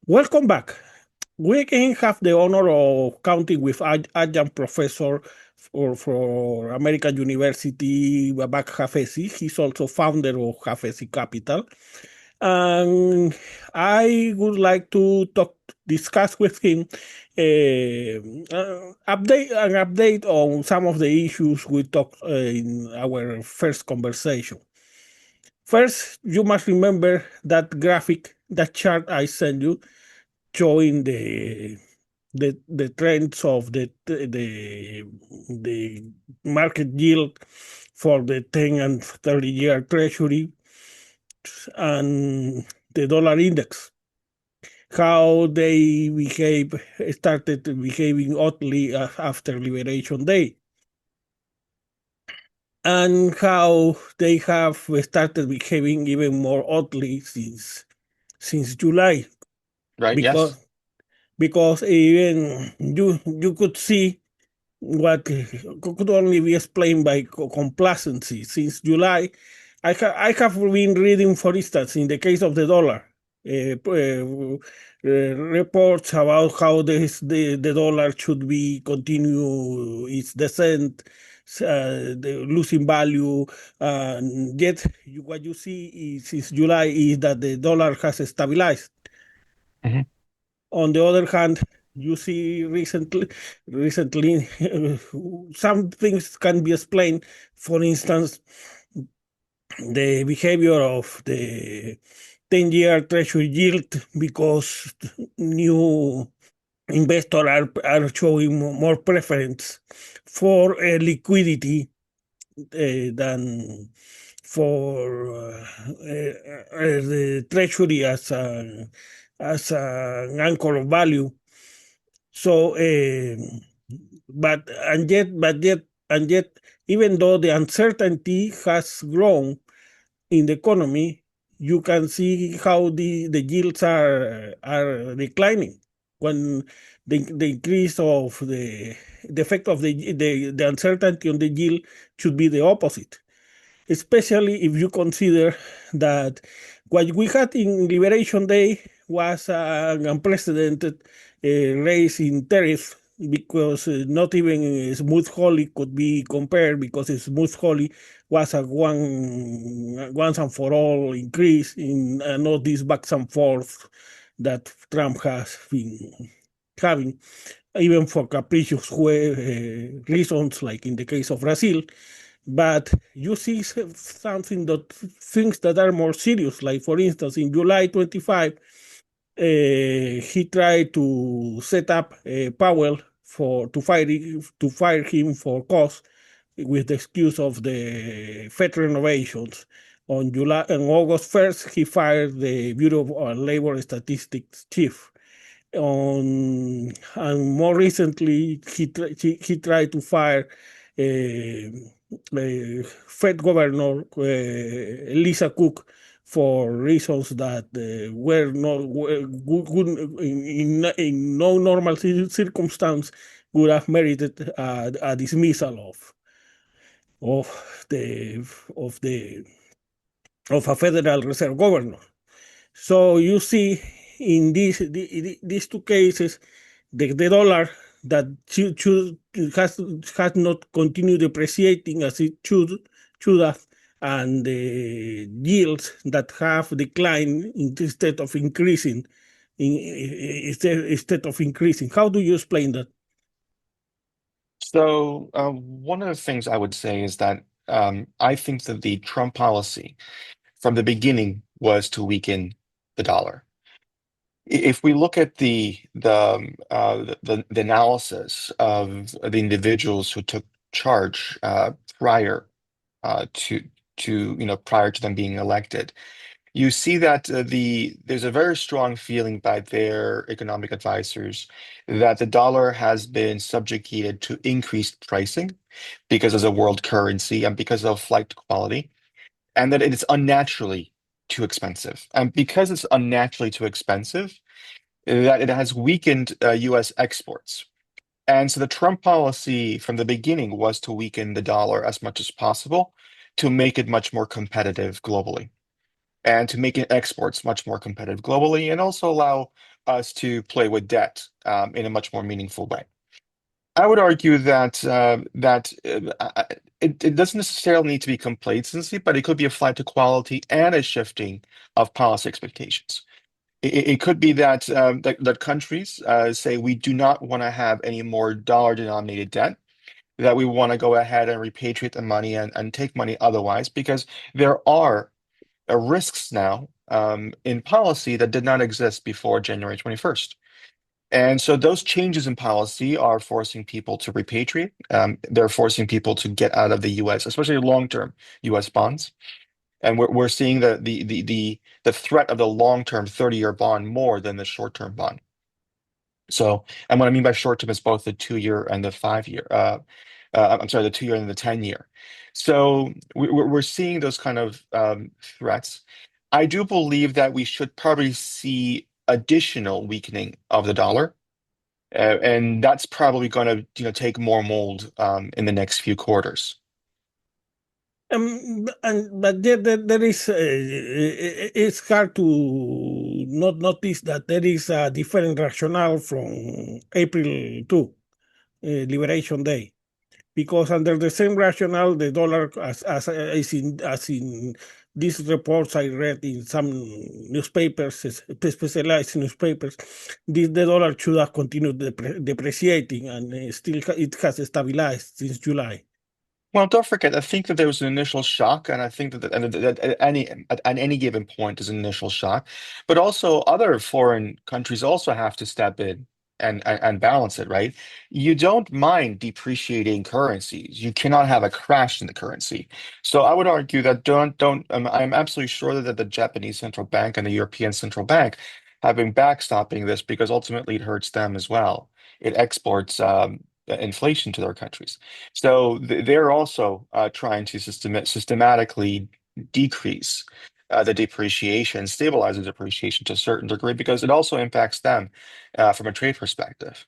Welcome back. We again have the honor of counting with adjunct professor for American University, Babak Hafezi. He's also founder of Hafezi Capital. And I would like to discuss with him an update on some of the issues we talked in our first conversation. First, you must remember that graphic, that chart I sent you, showing the trends of the market yield for the 10 and 30-year treasury and the dollar index, how they started behaving oddly after Liberation Day, and how they have started behaving even more oddly since July, Right? because Yes. even you could see what could only be explained by complacency. Since July, I have been reading, for instance, in the case of the dollar, reports about how the dollar should be continue its descent, losing value. Yet, what you see is, since July, is that the dollar has stabilized. Mhm. On the other hand, you see recently some things can be explained. For instance, the behavior of the 10-year treasury yield, because new investors are showing more preference for liquidity than for the treasury as an anchor of value. So, but yet, even though the uncertainty has grown in the economy, you can see how the yields are declining when the increase of the effect of the uncertainty on the yield should be the opposite, especially if you consider that what we had in Liberation Day was an unprecedented raise in tariff, because not even Smooth Holly could be compared, because Smooth Holly was a once and for all increase in not this back and forth that Trump has been having, even for capricious reasons, like in the case of Brazil. But you see something that things that are more serious, like for instance, in July 25, he tried to set up Powell to fire him for cause, with the excuse of the Fed renovations. On August 1st, he fired the Bureau of Labor Statistics chief. And more recently, he tried to fire Fed Governor Lisa Cook for reasons that were not in no normal circumstance would have merited a dismissal of the of the of a Federal Reserve governor. So you see, in these two cases, the dollar that has not continued depreciating as it should have, and the yields that have declined instead of increasing. Instead of increasing, how do you explain that? So, one of the things I would say is that I think that the Trump policy from the beginning was to weaken the dollar. If we look at the analysis of the individuals who took charge prior to prior to them being elected, you see that there's a very strong feeling by their economic advisors that the dollar has been subjugated to increased pricing because as a world currency and because of flight to quality, and that it is unnaturally too expensive. And because it's unnaturally too expensive, that it has weakened U.S. exports. And so the Trump policy from the beginning was to weaken the dollar as much as possible to make it much more competitive globally and to make exports much more competitive globally and also allow us to play with debt in a much more meaningful way. I would argue that it doesn't necessarily need to be complacency, but it could be a flight to quality and a shifting of policy expectations. It could be that that countries say we do not want to have any more dollar-denominated debt, that we want to go ahead and repatriate the money and take money otherwise, because there are risks now in policy that did not exist before January 21st. And so those changes in policy are forcing people to repatriate. They're forcing people to get out of the US, especially long-term US bonds. And we're seeing the threat of the long-term 30-year bond more than the short-term bond. So, and what I mean by short-term is both the 2-year and the 5-year. I'm sorry, the 2-year and the 10-year. So we're seeing those kind of threats. I do believe that we should probably see additional weakening of the dollar. And that's probably going to, take more mold in the next few quarters. But there is, it's hard to not notice that there is a different rationale from April 2, Liberation Day, because under the same rationale, the dollar, as in these reports I read in some newspapers, specialized newspapers, the dollar should have continued depreciating, and still it has stabilized since July. Well, don't forget, I think that there was an initial shock, and I think that at any given point is an initial shock, but also other foreign countries also have to step in and balance it, right? You don't mind depreciating currencies. You cannot have a crash in the currency. So I would argue that don't I'm absolutely sure that the Japanese central bank and the European central bank have been backstopping this because ultimately it hurts them as well. It exports inflation to their countries. So they're also trying to systematically decrease the depreciation, stabilize the depreciation to a certain degree, because it also impacts them from a trade perspective.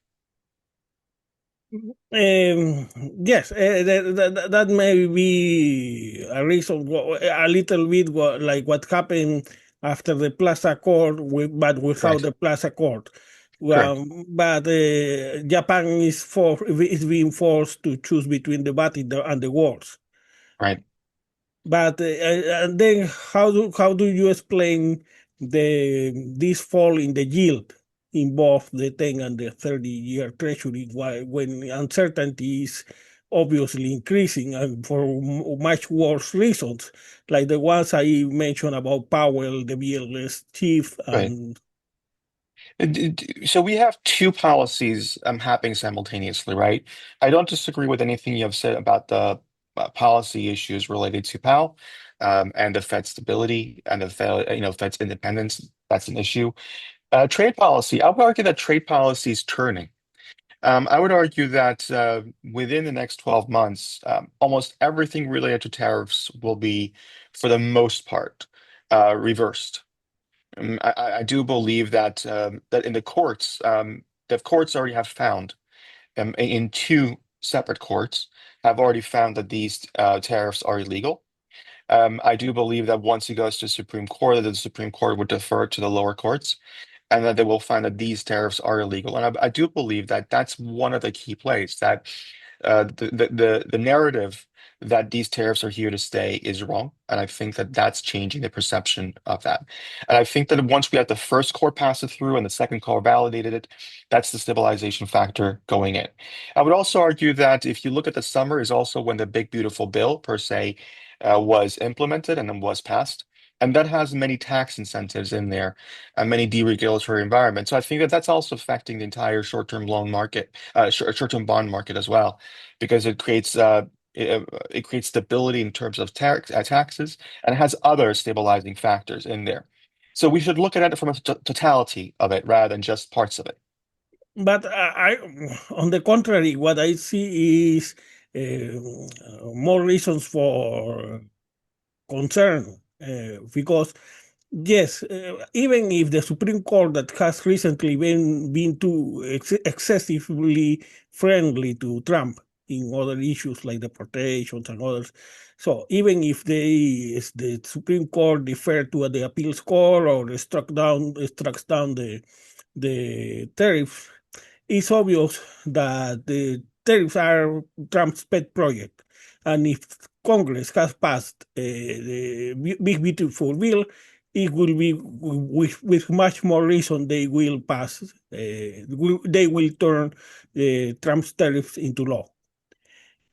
Yes, that may be a reason, a little bit like what happened after the Plaza Accord, but without Correct. the Plaza Accord. Correct. But Japan is being forced to choose between the bad and the worst. Right. But and then how do you explain this fall in the yield in both the 10 and the 30-year treasury when uncertainty is obviously increasing and for much worse reasons, like the ones I mentioned about Powell, the BLS chief, Right. and So we have two policies happening simultaneously, right? I don't disagree with anything you have said about the policy issues related to Powell and the Fed stability and the Fed, Fed's independence. That's an issue. Trade policy. I would argue that trade policy is turning. I would argue that within the next 12 months, almost everything related to tariffs will be, for the most part, reversed. I do believe that that in the courts already have found in two separate courts have already found that these tariffs are illegal. I do believe that once it goes to the Supreme Court, that the Supreme Court would defer to the lower courts, and that they will find that these tariffs are illegal. And I do believe that that's one of the key plays, that the narrative that these tariffs are here to stay is wrong. And I think that that's changing the perception of that. And I think that once we had the first court pass it through and the second court validated it, that's the stabilization factor going in. I would also argue that if you look at the summer is also when the big beautiful bill per se was implemented and then was passed. And that has many tax incentives in there and many deregulatory environments. So I think that that's also affecting the entire short-term loan market, short-term bond market as well, because it creates stability in terms of taxes, and it has other stabilizing factors in there. So we should look at it from a totality of it rather than just parts of it. but on the contrary, what I see is more reasons for concern, because yes, even if the Supreme Court that has recently been too excessively friendly to Trump in other issues like deportations and others, so even if the Supreme Court deferred to the appeals court or struck down the tariffs, it's obvious that the tariffs are Trump's pet project. And if Congress has passed the big beautiful bill, it will be with much more reason they will pass. They will turn Trump's tariffs into law.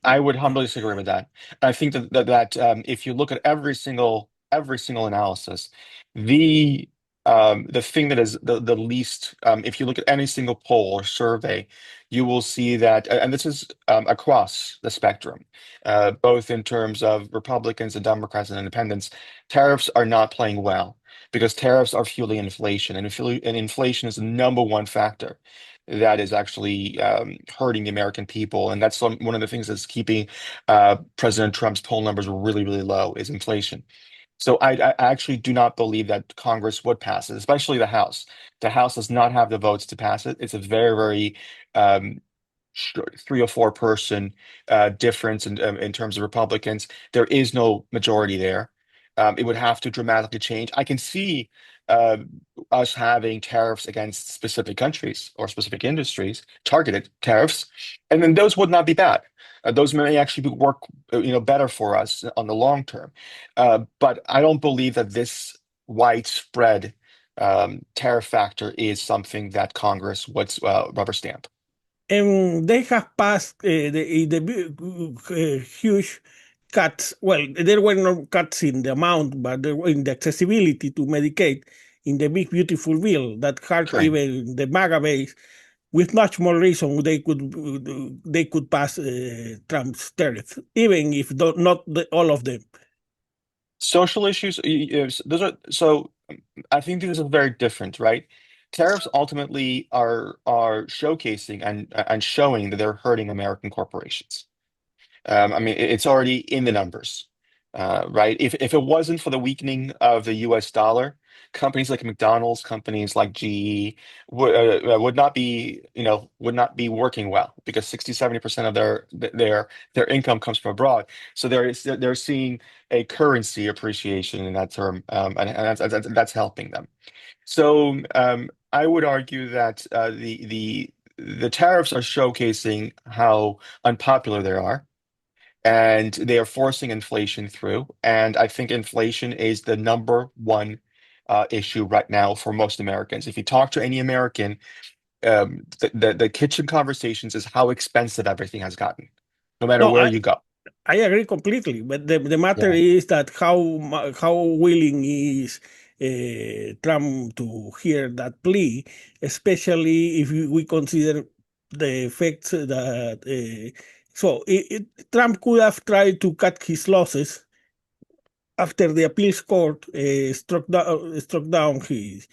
I would humbly disagree with that. I think that if you look at every single analysis, the the thing that is the least, if you look at any single poll or survey, you will see that, and this is across the spectrum, both in terms of Republicans and Democrats and Independents, tariffs are not playing well because tariffs are fueling inflation, and inflation is the number one factor that is actually hurting the American people. And that's one of the things that's keeping President Trump's poll numbers really, really low is inflation. So I actually do not believe that Congress would pass it, especially the House. The House does not have the votes to pass it. It's a very, very um, 3 or 4 person difference in terms of Republicans. There is no majority there. It would have to dramatically change. I can see uh, us having tariffs against specific countries or specific industries, targeted tariffs, and then those would not be bad. Those may actually work, better for us on the long term. But I don't believe that this widespread tariff factor is something that Congress would rubber stamp. And they have passed huge cuts. Well, there were no cuts in the amount, but there were in the accessibility to Medicaid in the big beautiful bill that hurt Sure. even the MAGA base. With much more reason, they could pass Trump's tariff, even if not all of them. Social issues, those are so. I think these are very different, right? Tariffs ultimately are showcasing and showing that they're hurting American corporations. I mean, it's already in the numbers, right? If it wasn't for the weakening of the U.S. dollar, companies like McDonald's, companies like GE would not be, would not be working well because 60-70% of their income comes from abroad. So they're seeing a currency appreciation in that term, and that's helping them. So I would argue that the tariffs are showcasing how unpopular they are, and they are forcing inflation through. And I think inflation is the number one issue right now for most Americans. If you talk to any American, the kitchen conversations is how expensive everything has gotten, no matter No, where you go. I agree completely, but the matter Yeah. is that how willing is Trump to hear that plea, especially if we consider the effects that. Trump could have tried to cut his losses after the appeals court struck down his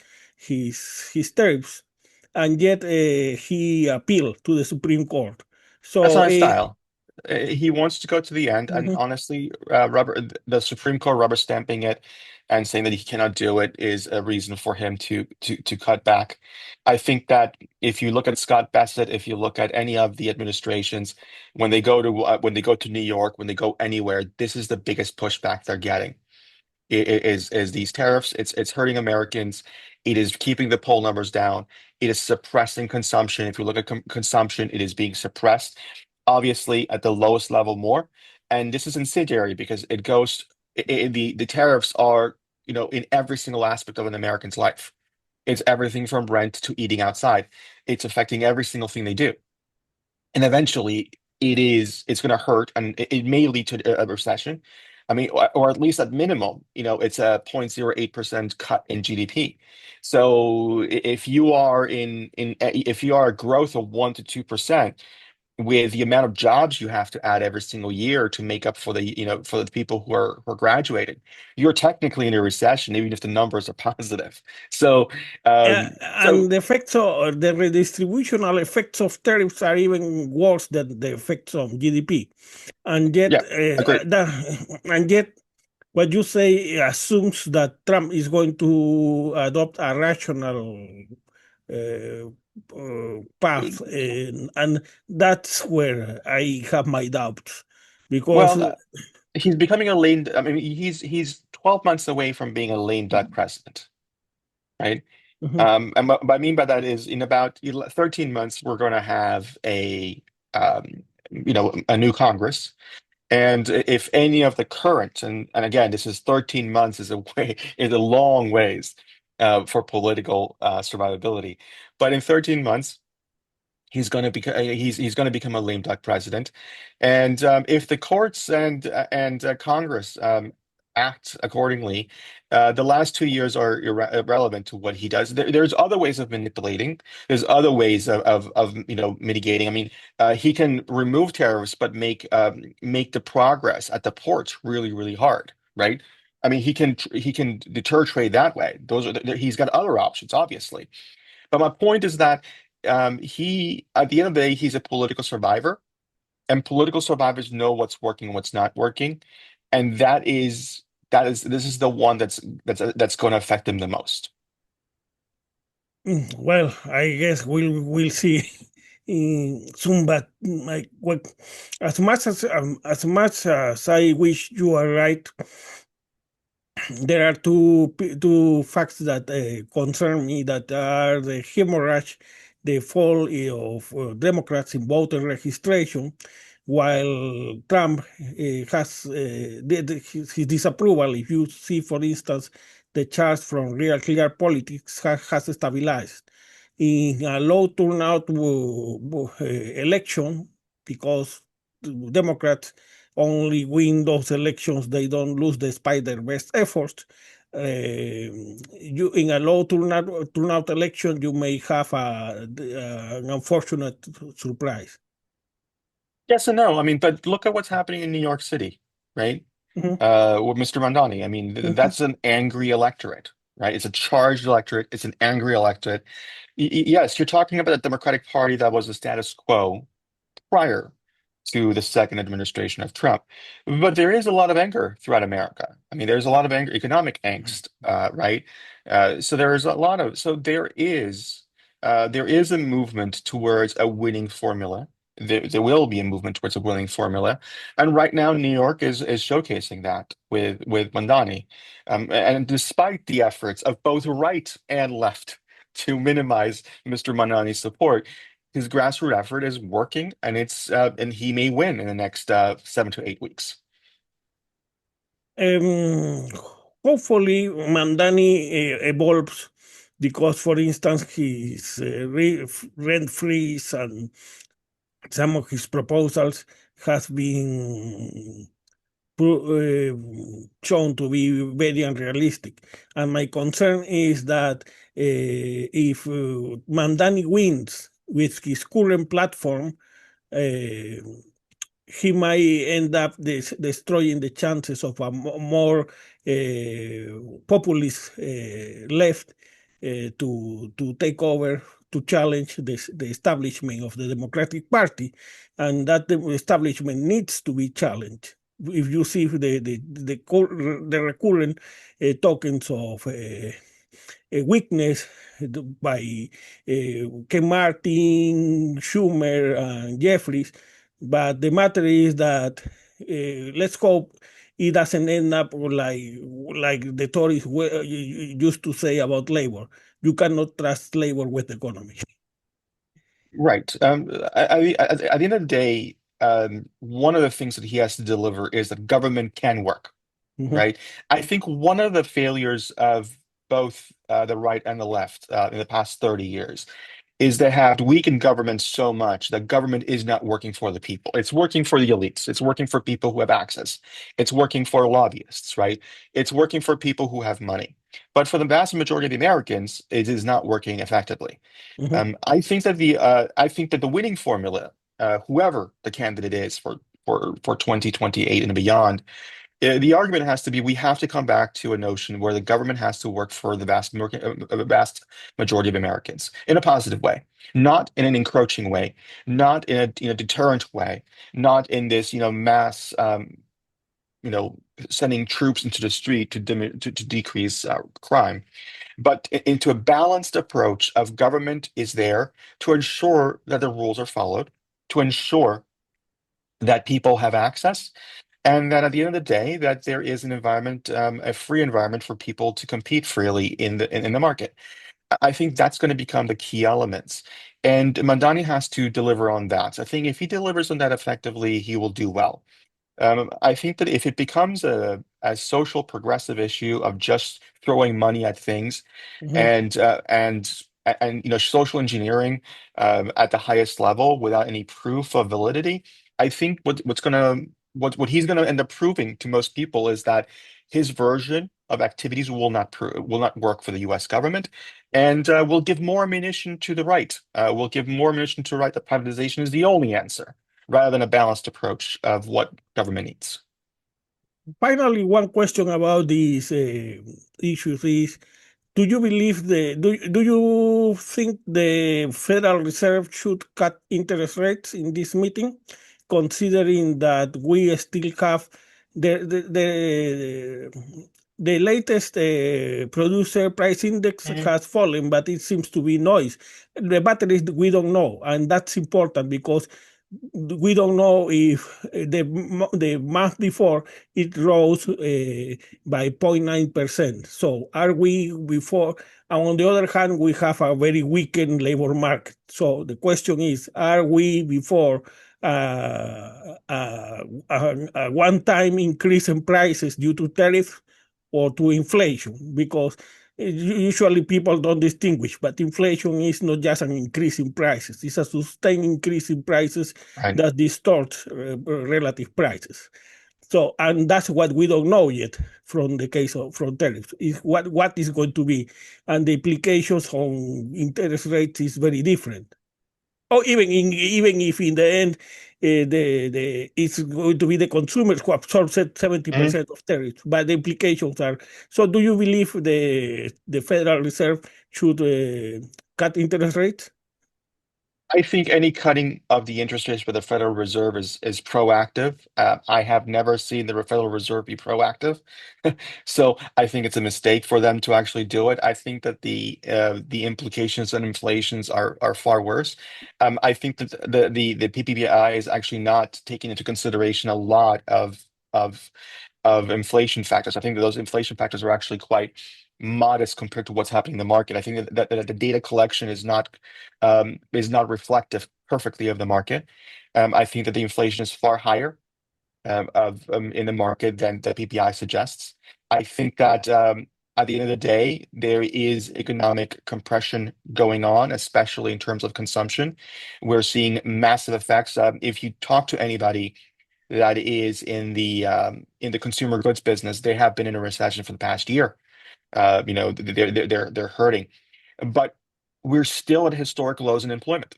tariffs, and yet he appealed to the Supreme Court. That's So. not his style. He wants to go to the end, and Mhm. honestly, the Supreme Court rubber stamping it and saying that he cannot do it is a reason for him to cut back. I think that if you look at Scott Bassett, if you look at any of the administrations, when they go to New York, when they go anywhere, this is the biggest pushback they're getting. Is these tariffs. It's hurting Americans. It is keeping the poll numbers down. It is suppressing consumption. If you look at consumption, it is being suppressed, obviously at the lowest level more. And this is incendiary because it goes, the tariffs are, in every single aspect of an American's life. It's everything from rent to eating outside. It's affecting every single thing they do. And eventually it's going to hurt, and it may lead to a recession. I mean, or at least at minimum, it's a 0.08% cut in GDP. So if you are if you are a growth of 1 to 2%, with the amount of jobs you have to add every single year to make up for the people who are graduating, you're technically in a recession, even if the numbers are positive. So And the effects of the redistributional effects of tariffs are even worse than the effects of GDP. And yet, yeah, agree. and yet, what you say assumes that Trump is going to adopt a rational uh, path, and that's where I have my doubts, because Well, he's becoming a I mean, he's 12 months away from being a lame duck president, right? Mhm. And what I mean by that is in about 13 months, we're going to have a new Congress. And if any of the current, and again, this is 13 months is a long ways for political survivability. But in 13 months, he's going to become a lame duck president, and if the courts and Congress act accordingly, the last 2 years are irrelevant to what he does. There's other ways of manipulating. There's other ways of mitigating. I mean, he can remove tariffs, but make the progress at the ports really really hard, right? I mean, he can deter trade that way. He's got other options, obviously. But my point is that he, at the end of the day, he's a political survivor, and political survivors know what's working and what's not working, and this is the one that's going to affect them the most. Well, I guess we'll see soon. But well, as much as I wish you are right, there are two facts that concern me, that are the hemorrhage, the fall of Democrats in voter registration, while Trump has his disapproval. If you see, for instance, the charts from Real Clear Politics has stabilized in a low turnout election, because Democrats only win those elections, they don't lose despite their best efforts. You in a low turnout election, you may have an unfortunate surprise. Yes and no. I mean, but look at what's happening in New York City, right? Mhm, With Mr. Mandani. I mean, mhm, that's an angry electorate, right? It's a charged electorate. It's an angry electorate. Yes, you're talking about the Democratic Party that was the status quo prior to the second administration of Trump. But there is a lot of anger throughout America. I mean, there's a lot of anger, economic angst, right? So there is a movement towards a winning formula. There will be a movement towards a winning formula, and right now New York is showcasing that with Mandani, and despite the efforts of both right and left to minimize Mr. Mandani's support, his grassroots effort is working, and he may win in the next 7 to 8 weeks. Um, Hopefully, Mandani evolves, because, for instance, his rent freeze and some of his proposals has been shown to be very unrealistic. And my concern is that if Mandani wins with his current platform, uh, he might end up destroying the chances of a more populist left to take over, to challenge the establishment of the Democratic Party, and that the establishment needs to be challenged. If you see the recurrent tokens of a weakness by Ken Martin, Schumer, and Jeffries. But the matter is that let's hope it doesn't end up like the Tories used to say about labor. You cannot trust labor with the economy. Right. At the end of the day, one of the things that he has to deliver is that government can work, Mhm, right? I think one of the failures of both the right and the left in the past 30 years is they have weakened government so much that government is not working for the people. It's working for the elites. It's working for people who have access. It's working for lobbyists, right? It's working for people who have money. But for the vast majority of the Americans, it is not working effectively. mhm. I think that the winning formula, whoever the candidate is for 2028 and beyond, the argument has to be we have to come back to a notion where the government has to work for the vast majority of Americans in a positive way, not in an encroaching way, not in a deterrent way, not in this mass you know sending troops into the street to decrease crime, but into a balanced approach of government is there to ensure that the rules are followed, to ensure that people have access, and that at the end of the day, that there is an environment, a free environment for people to compete freely in the market. I think that's going to become the key elements. And Mandani has to deliver on that. I think if he delivers on that effectively, he will do well. I think that if it becomes a social progressive issue of just throwing money at things Mhm. and social engineering at the highest level without any proof of validity, I think what he's gonna end up proving to most people is that his version of activities will not work for the U.S. government, and will give more ammunition to the right. Will give more ammunition to the right that privatization is the only answer, rather than a balanced approach of what government needs. Finally, one question about these issues is: do you believe do you think the Federal Reserve should cut interest rates in this meeting, considering that we still have the latest producer price index Mhm. has fallen, but it seems to be noise. The matter is we don't know, and that's important because we don't know if the month before it rose by 0.9%. So are we before? And on the other hand, we have a very weakened labor market. So the question is, are we before a one-time increase in prices due to tariffs or to inflation? Because usually people don't distinguish, but inflation is not just an increase in prices, it's a sustained increase in prices Right. that distorts relative prices. So, and that's what we don't know yet from the case of from tariffs is what is going to be, and the implications on interest rates is very different. Or even if in the end the it's going to be the consumers who absorb Mhm. 70% of tariffs, but the implications are. So, do you believe the Federal Reserve should cut interest rates? I think any cutting of the interest rates by the Federal Reserve is proactive. I have never seen the Federal Reserve be proactive, so I think it's a mistake for them to actually do it. I think that the implications and inflations are far worse. I think that the PPPI is actually not taking into consideration a lot of inflation factors. I think that those inflation factors are actually quite modest compared to what's happening in the market. I think that the data collection is not reflective perfectly of the market. I think that the inflation is far higher in the market than the PPI suggests. I think that at the end of the day, there is economic compression going on, especially in terms of consumption. We're seeing massive effects. If you talk to anybody that is in the consumer goods business, they have been in a recession for the past year. They're hurting, but we're still at historic lows in employment,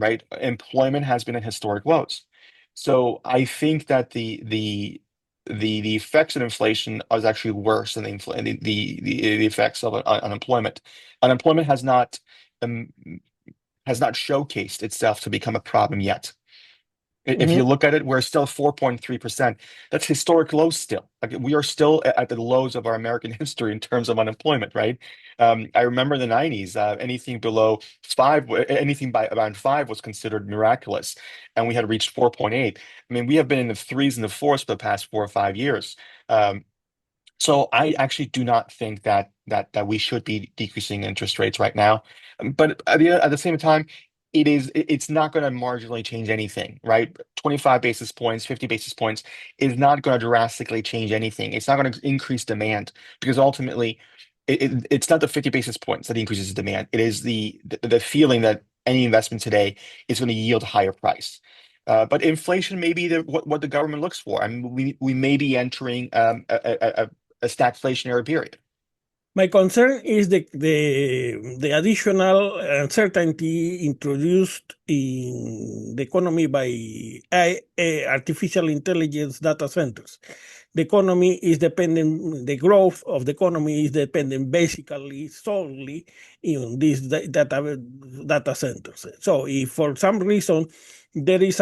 right? Employment has been at historic lows. So I think that the effects of inflation is actually worse than the effects of unemployment. Unemployment um, has not showcased itself to become a problem yet. If you Mhm. look at it, we're still 4.3%. That's historic lows still. Like we are still at the lows of our American history in terms of unemployment, right? I remember in the 90s, anything below five, anything by around five was considered miraculous, and we had reached 4.8. I mean, we have been in the threes and the fours for the past 4 or 5 years. So I actually do not think that we should be decreasing interest rates right now. But at the same time, it's not going to marginally change anything, right? 25 basis points, 50 basis points is not going to drastically change anything. It's not going to increase demand because ultimately it's not the 50 basis points that increases demand. It is the feeling that any investment today is going to yield a higher price. But inflation may be what the government looks for. I mean, we may be entering a stagflationary period. My concern is the additional uncertainty introduced in the economy by artificial intelligence data centers. The economy is dependent, the growth of the economy is dependent basically solely on these data centers. So if for some reason there is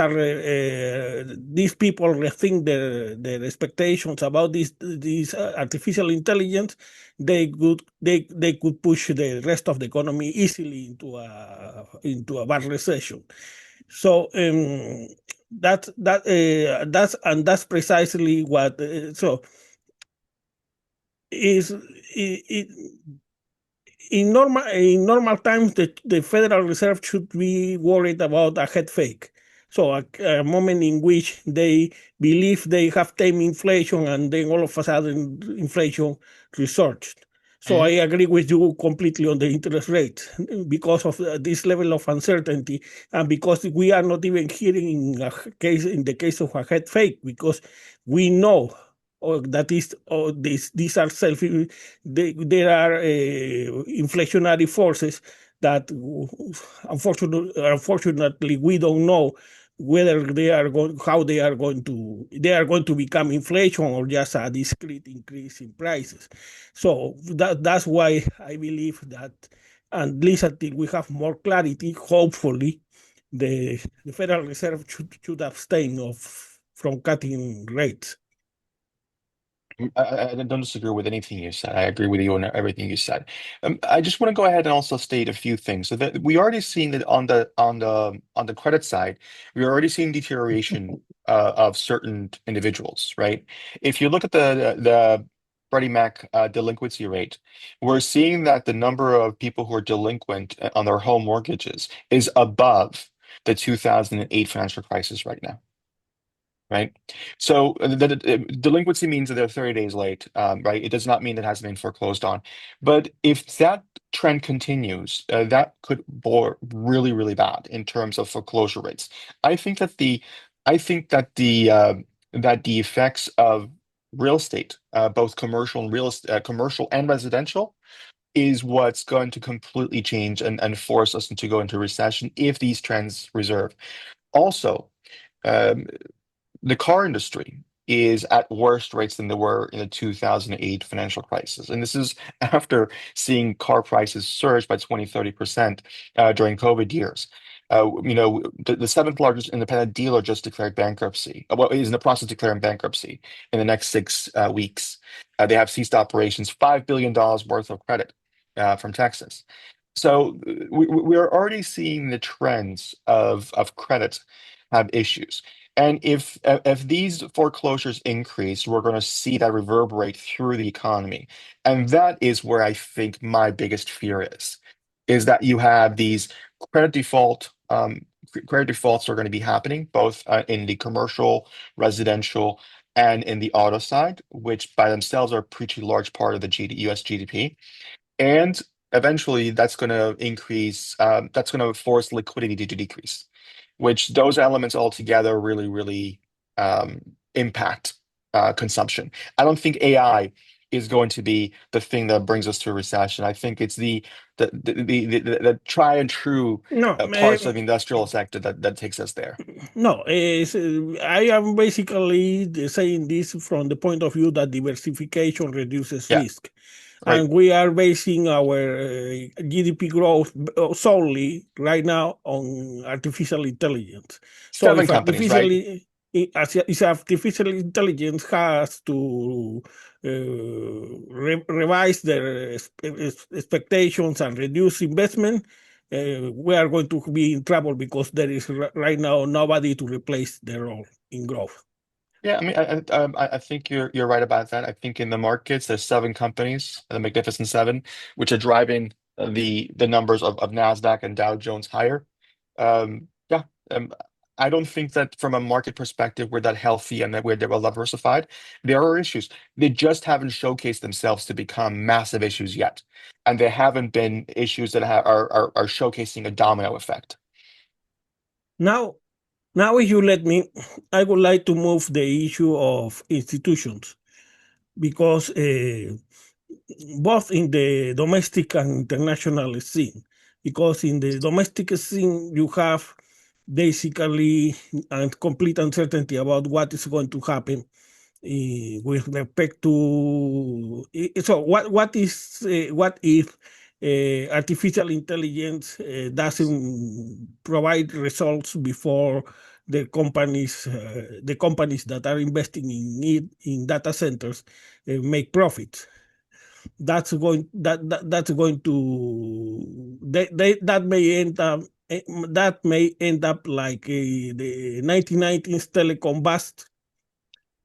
these people rethink their expectations about this artificial intelligence, they could push the rest of the economy easily into a bad recession. So that's precisely what. So is it, in normal times, the Federal Reserve should be worried about a head fake. So a moment in which they believe they have tamed inflation, and then all of a sudden inflation resurged. So I Mhm. agree with you completely on the interest rate because of this level of uncertainty, and because we are not even hearing in the case of a head fake, because we know, that is, these are there are inflationary forces that, unfortunately, we don't know whether they are going to become inflation or just a discrete increase in prices. So that's why I believe that, at least until we have more clarity, hopefully the Federal Reserve should abstain from cutting rates. I don't disagree with anything you said. I agree with you on everything you said. I just want to go ahead and also state a few things. So that we already seen that on the credit side, we're already seeing deterioration of certain individuals, right? If you look at the Freddie Mac delinquency rate, we're seeing that the number of people who are delinquent on their home mortgages is above the 2008 financial crisis right now. Right. So delinquency means that they're 30 days late, right? It does not mean it hasn't been foreclosed on. But if that trend continues, that could bore really, really bad in terms of foreclosure rates. I think that the effects of real estate, both commercial and residential, is what's going to completely change and force us to go into recession if these trends reserve. Also, um, the car industry is at worse rates than they were in the 2008 financial crisis. And this is after seeing car prices surge by 20-30% during COVID years. The seventh largest independent dealer just declared bankruptcy. Well, is in the process of declaring bankruptcy in the next 6 weeks. They have ceased operations, $5 billion worth of credit from Texas. So we are already seeing the trends of credit have issues. And if these foreclosures increase, we're going to see that reverberate through the economy. And that is where I think my biggest fear is that you have these credit default, credit defaults are going to be happening both in the commercial, residential, and in the auto side, which by themselves are a pretty large part of the US GDP. And eventually that's going to increase, that's going to force liquidity to decrease, which those elements altogether really, really impact consumption. I don't think AI is going to be the thing that brings us to a recession. I think it's the try and true No, parts of the industrial sector that takes us there. no. I am basically saying this from the point of view that diversification reduces Yeah, risk, right. and we are basing our GDP growth solely right now on artificial intelligence. So Seven companies, right? if artificial intelligence has to revise their expectations and reduce investment, we are going to be in trouble, because there is right now nobody to replace their role in growth. Yeah, I mean, I think you're right about that. I think in the markets, there's seven companies, the Magnificent Seven, which are driving the numbers of Nasdaq and Dow Jones higher. Yeah, I don't think that from a market perspective we're that healthy and that we're well diversified. There are issues. They just haven't showcased themselves to become massive issues yet, and there haven't been issues that are showcasing a domino effect. Now, now, if you let me, I would like to move the issue of institutions, because both in the domestic and international scene, because in the domestic scene you have basically and complete uncertainty about what is going to happen with respect to, so what if artificial intelligence doesn't provide results before the companies that are investing in it, in data centers, make profits. That's going to that may end up, like the 1990s telecom bust,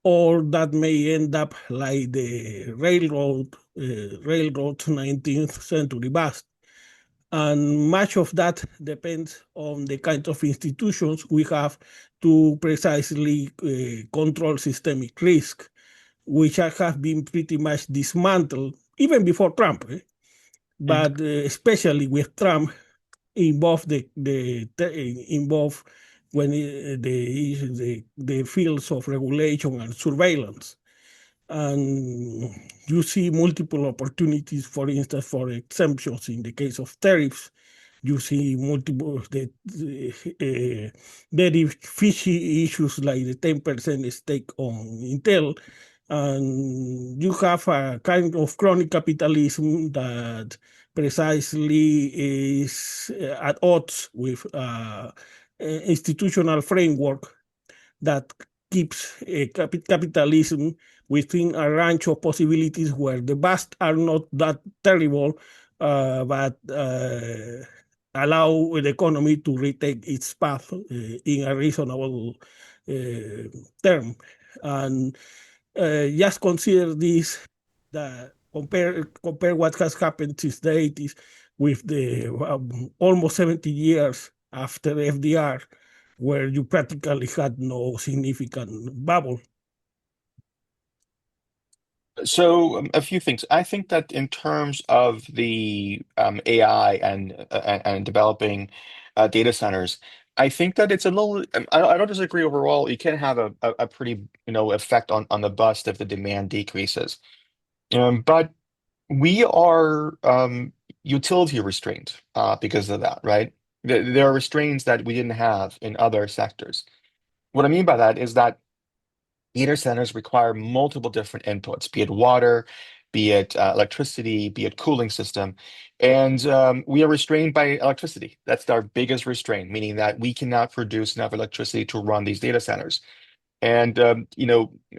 or that may end up like the railroad railroads, 19th century bust. And much of that depends on the kind of institutions we have to precisely control systemic risk, which have been pretty much dismantled even before Trump. Mm. But especially with Trump involved involved when the fields of regulation and surveillance. And you see multiple opportunities, for instance, for exemptions in the case of tariffs. You see multiple very fishy issues like the 10% stake on Intel. And you have a kind of chronic capitalism that precisely is at odds with institutional framework that keeps capitalism within a range of possibilities where the bust are not that terrible, but allow the economy to retake its path in a reasonable term. And just consider this, compare what has happened since the 80s with the almost 70 years after FDR, where you practically had no significant bubble. So a few things. I think that in terms of the AI and developing data centers, I think that it's a little. I don't disagree overall. You can have a pretty effect on the bust if the demand decreases. But we are utility restrained because of that, right? There are restraints that we didn't have in other sectors. What I mean by that is that data centers require multiple different inputs, be it water, be it electricity, be it cooling system. And we are restrained by electricity. That's our biggest restraint, meaning that we cannot produce enough electricity to run these data centers. And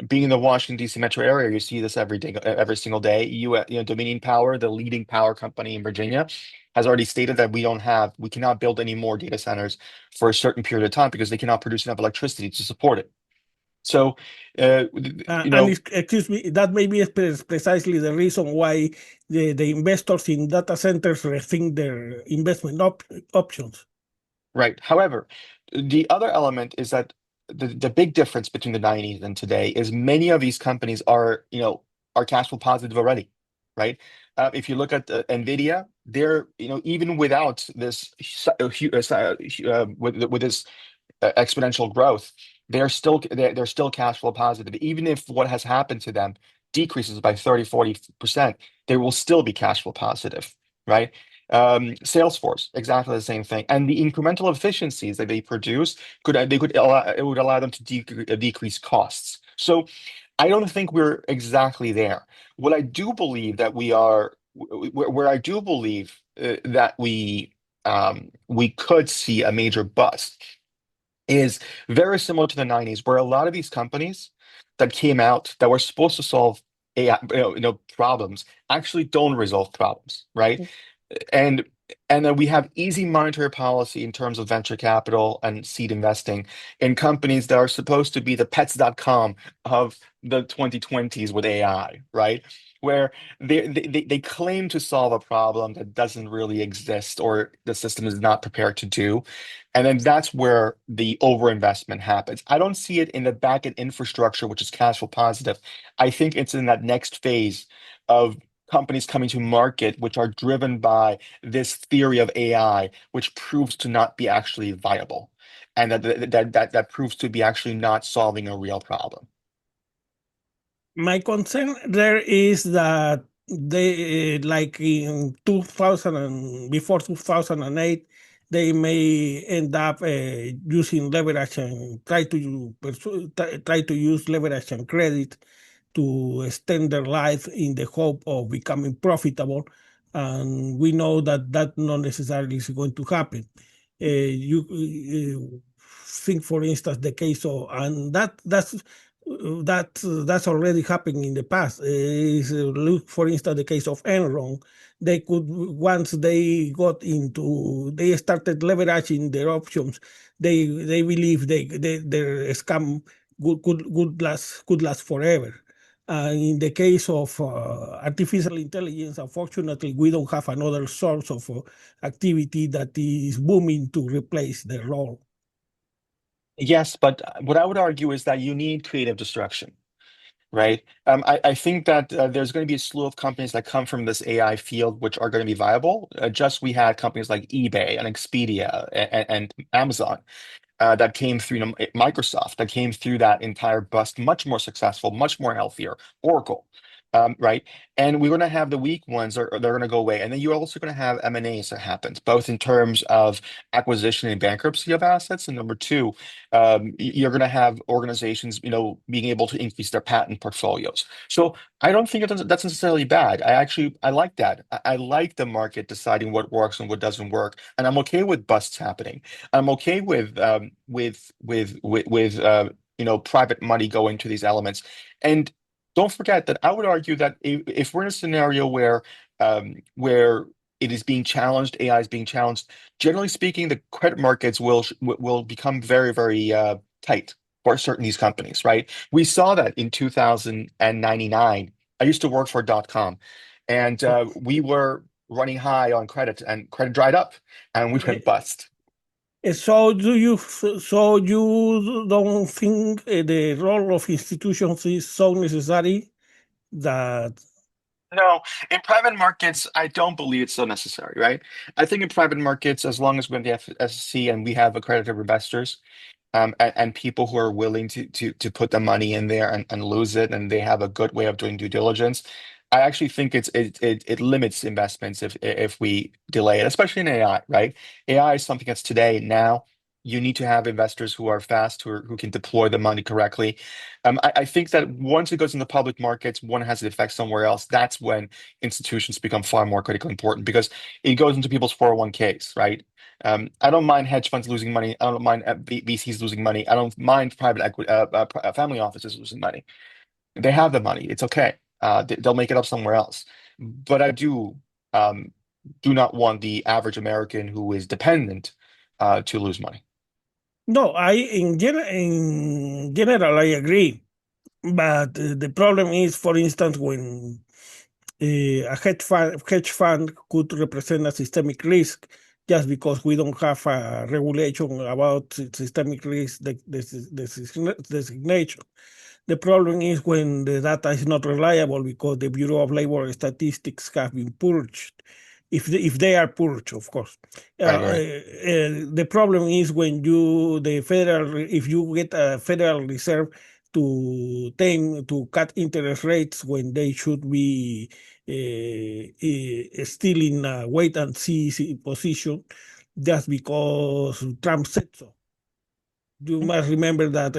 being in the Washington D.C. metro area, you see this every day, every single day. Dominion Power, the leading power company in Virginia, has already stated that we cannot build any more data centers for a certain period of time because they cannot produce enough electricity to support it. So, you And know, excuse me, that may be precisely the reason why the investors in data centers rethink their investment options. right. However, the other element is that the big difference between the 90s and today is many of these companies are cash flow positive already, right? If you look at Nvidia, they're, even without this, with this exponential growth, they're still cash flow positive. Even if what has happened to them decreases by 30-40%, they will still be cash flow positive, right? Salesforce, exactly the same thing. And the incremental efficiencies that they produce it would allow them to decrease costs. So I don't think we're exactly there. What I do believe that we are, where I do believe that we could see a major bust is very similar to the 90s, where a lot of these companies that came out that were supposed to solve AI, problems actually don't resolve problems, right? And and then we have easy monetary policy in terms of venture capital and seed investing in companies that are supposed to be the pets.com of the 2020s with AI, right? Where they claim to solve a problem that doesn't really exist or the system is not prepared to do. And then that's where the overinvestment happens. I don't see it in the back-end infrastructure, which is cash flow positive. I think it's in that next phase of companies coming to market, which are driven by this theory of AI, which proves to not be actually viable, and that proves to be actually not solving a real problem. My concern there is that they, like in 2000 and before 2008, they may end up using leverage and try to use leverage and credit to extend their life in the hope of becoming profitable. And we know that that not necessarily is going to happen. You think, for instance, the case of, and that's already happened in the past. Look, for instance, the case of Enron. They could, once they started leveraging their options. They believe their scam could last forever. In the case of artificial intelligence, unfortunately, we don't have another source of activity that is booming to replace the role. Yes, but what I would argue is that you need creative destruction, right? I think that there's going to be a slew of companies that come from this AI field which are going to be viable. Just we had companies like eBay and Expedia and Amazon that came through, Microsoft that came through that entire bust much more successful, much more healthier. Oracle, right? And we're going to have the weak ones are they're going to go away, and then you're also going to have M&As that happens, both in terms of acquisition and bankruptcy of assets, and number two, you're going to have organizations, being able to increase their patent portfolios. So I don't think that's necessarily bad. I like that. I like the market deciding what works and what doesn't work, and I'm okay with busts happening. I'm okay with private money going to these elements. And don't forget that I would argue that if we're in a scenario where it is being challenged, AI is being challenged, generally speaking, the credit markets will become very, very tight for certain these companies, right? We saw that in 2099. I used to work for .com, and we were running high on credit, and credit dried up, and we went bust. So you don't think the role of institutions is so necessary that No, in private markets, I don't believe it's so necessary, right? I think in private markets, as long as we have the SEC and we have accredited investors, and people who are willing to put the money in there and lose it, and they have a good way of doing due diligence. I actually think it limits investments if we delay it, especially in AI, right? AI is something that's today, now. You need to have investors who are fast, who can deploy the money correctly. I think that once it goes in the public markets, one has an effect somewhere else. That's when institutions become far more critically important because it goes into people's 401ks, right? I don't mind hedge funds losing money. I don't mind VCs losing money. I don't mind private equity, family offices losing money. They have the money. It's okay. They'll make it up somewhere else. But I do not want the average American who is dependent to lose money. no, in general I agree, but the problem is, for instance, when a hedge fund could represent a systemic risk just because we don't have a regulation about systemic risk designation. The problem is when the data is not reliable because the Bureau of Labor Statistics have been purged, if they are purged, of course. Right, right. The problem is when if you get a Federal Reserve to cut interest rates when they should be still in a wait and see position, just because Trump said so. You must remember that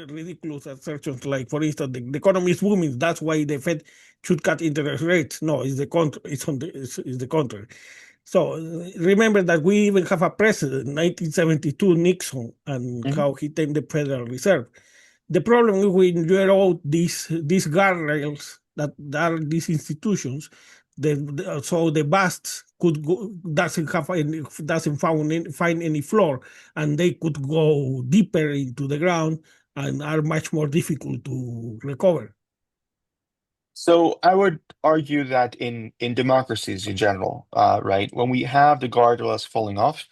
ridiculous assertions like, for instance, the economy is booming. That's why the Fed should cut interest rates. No, it's the contrary. It's the contrary. So remember that we even have a president, 1972 Nixon, and Mhm. how he tamed the Federal Reserve. The problem is when you erode these guardrails that are these institutions, so the bust doesn't find any floor, and they could go deeper into the ground and are much more difficult to recover. So I would argue that in democracies in general, right, when we have the guardrails falling off,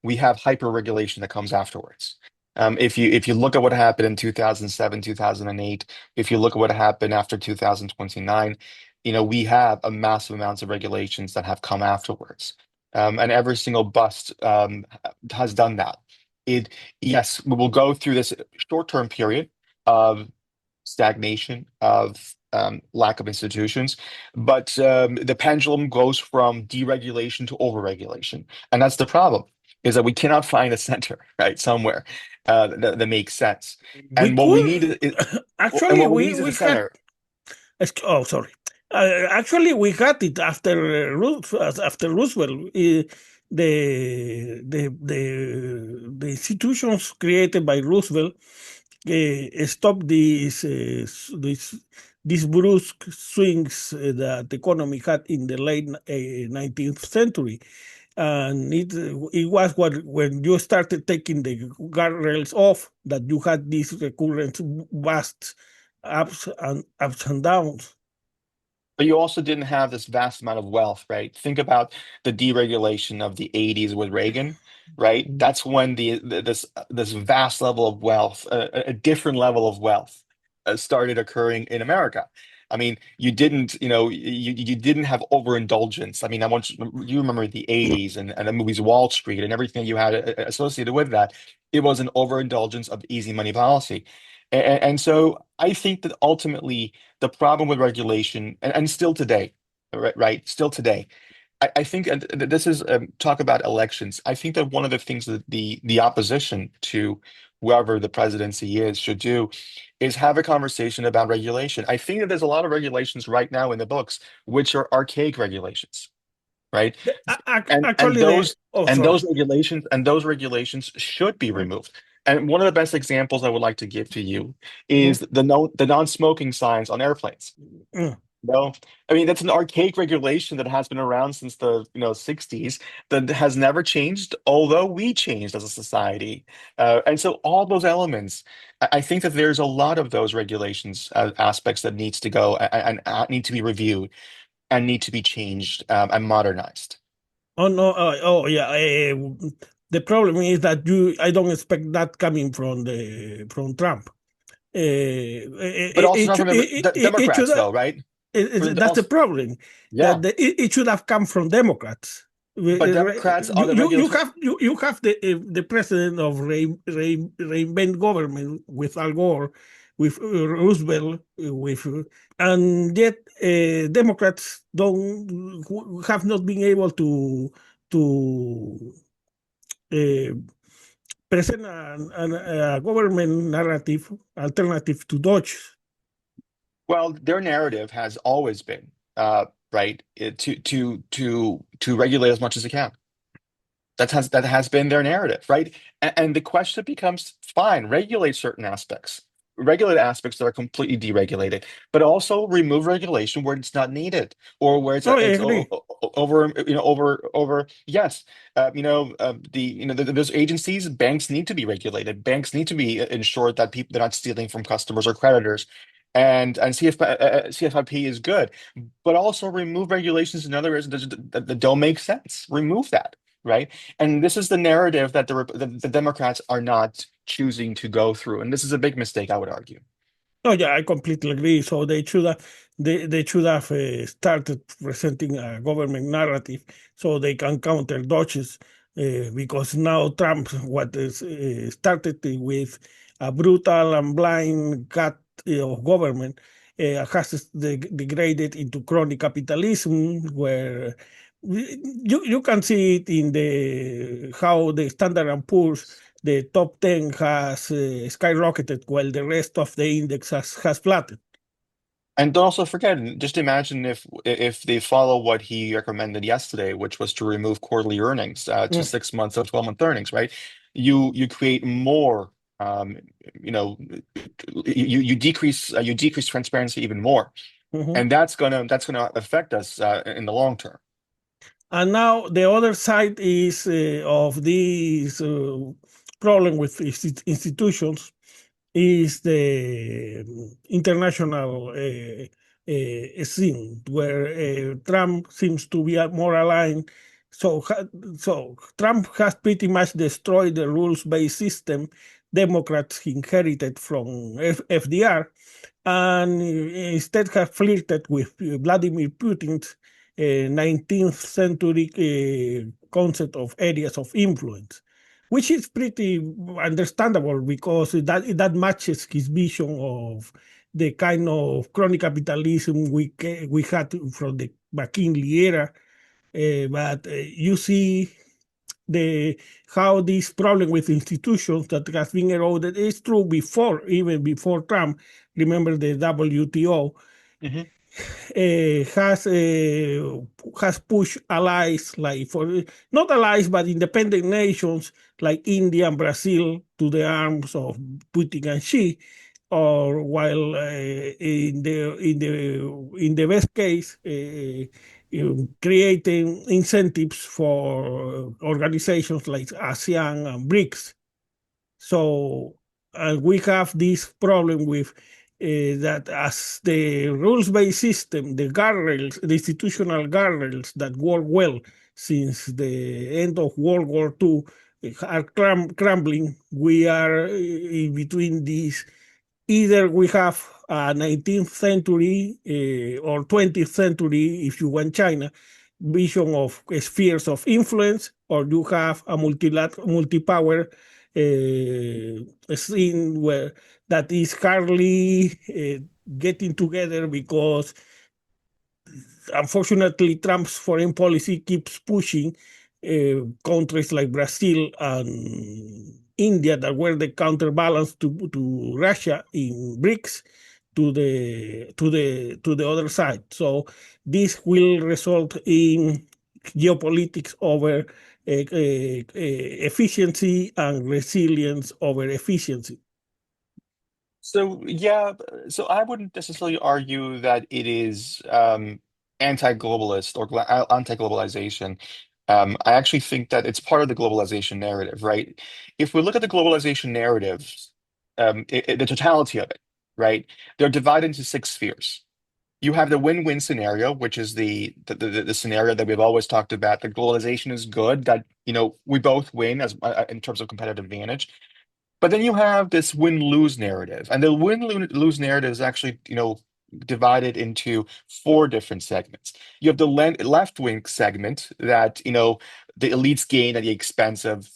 we have hyper regulation that comes afterwards. If you look at what happened in 2007, 2008, if you look at what happened after 2029, we have a massive amounts of regulations that have come afterwards. And every single bust has done that. It Yes, we will go through this short-term period of stagnation, of lack of institutions. But the pendulum goes from deregulation to overregulation. And that's the problem, is that we cannot find a center, right, somewhere that makes sense. We And what we need could and actually what we need is a we had. center. Oh, sorry. Actually, we got it after Roosevelt. The institutions created by Roosevelt stopped these brusque swings that the economy had in the late 19th century. And it was when you started taking the guardrails off that you had these recurrent busts ups and downs. But you also didn't have this vast amount of wealth, right? Think about the deregulation of the 80s with Reagan, right? That's when this vast level of wealth, a different level of wealth, started occurring in America. I mean, you didn't have overindulgence. I mean, you remember the 80s and the movies Wall Street and everything you had associated with that. It was an overindulgence of easy money policy. And so I think that ultimately the problem with regulation, and still today, right, still today, I think, and this is talk about elections. I think that one of the things that the opposition to whoever the presidency is should do is have a conversation about regulation. I think that there's a lot of regulations right now in the books which are archaic regulations, right? And Actually, sorry. those regulations should be removed. And one of the best examples I would like to give to you Mhm. is the non-smoking signs on airplanes. Mm. No, I mean that's an archaic regulation that has been around since the 60s that has never changed, although we changed as a society. And so all those elements, I think that there's a lot of those regulations aspects that needs to go and need to be reviewed and need to be changed and modernized. Oh no! Oh yeah. The problem is that I don't expect that coming from Trump. But also not from It should Democrats, though, right? that's the Also, problem, yeah. that it should have come from Democrats. But Democrats are the regulatory. You have the president of reinvent government with Al Gore, with Roosevelt, with and yet Democrats don't have not been able to uh, present a government narrative alternative to Dodge. Well, their narrative has always been right to regulate as much as it can. That has been their narrative, right? And the question becomes, fine, regulate aspects that are completely deregulated, but also remove regulation where it's not needed or where Oh, I it's agree. over, over. Yes, those agencies, banks need to be regulated. Banks need to be ensured that people they're not stealing from customers or creditors. And CFIP is good, but also remove regulations in other areas that don't make sense. Remove that, right? And this is the narrative that the Democrats are not choosing to go through. And this is a big mistake, I would argue. Oh yeah, I completely agree. So they should have started presenting a government narrative so they can counter Dodges, because now Trump what is started with a brutal and blind cut of government has degraded into chronic capitalism, where you can see it in the how the Standard and Poor's, the top 10 has skyrocketed while the rest of the index has flattened. And don't also forget, just imagine if they follow what he recommended yesterday, which was to remove quarterly earnings to Mm. 6 months of 12-month earnings, right? You create more, you know, you decrease transparency even more, Mhm. and that's gonna affect us in the long term. And now the other side is of this problem with institutions is the international scene, where Trump seems to be more aligned. So, so Trump has pretty much destroyed the rules-based system Democrats inherited from FDR, and instead have flirted with Vladimir Putin's 19th century concept of areas of influence, which is pretty understandable because that matches his vision of the kind of chronic capitalism we had from the McKinley era. But you see the how this problem with institutions that has been eroded is true before, even before Trump. Remember the WTO Mhm. has pushed allies, like for not allies but independent nations like India and Brazil to the arms of Putin and Xi, or while in the best case, creating incentives for organizations like ASEAN and BRICS. So we have this problem with that as the rules-based system, the guardrails, the institutional guardrails that work well since the end of World War II are crumbling, we are in between these. Either we have a 19th century or 20th century, if you want China, vision of spheres of influence, or you have a multi-power scene where that is hardly getting together because unfortunately Trump's foreign policy keeps pushing countries like Brazil and India that were the counterbalance to Russia in BRICS to the other side. So this will result in geopolitics over efficiency and resilience over efficiency. So yeah, so I wouldn't necessarily argue that it is anti-globalist or anti-globalization. I actually think that it's part of the globalization narrative, right? If we look at the globalization narrative, the totality of it, right? They're divided into six spheres. You have the win-win scenario, which is the scenario that we've always talked about. The globalization is good, that we both win as in terms of competitive advantage. But then you have this win-lose narrative, and the win-lose narrative is actually, divided into four different segments. You have the left-wing segment that, the elites gain at the expense of,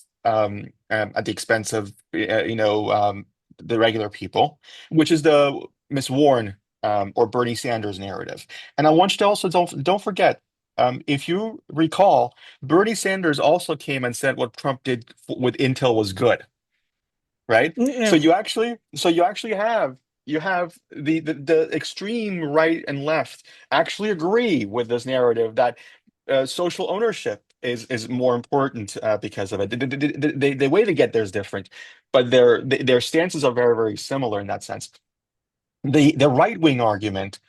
the regular people, which is the Miss Warren or Bernie Sanders narrative. And I want you to also don't forget, if you recall, Bernie Sanders also came and said what Trump did with Intel was good, right? So Yeah. you actually have the extreme right and left actually agree with this narrative that social ownership is more important because of it. The way to get there is different, but their stances are very, very similar in that sense. The right-wing argument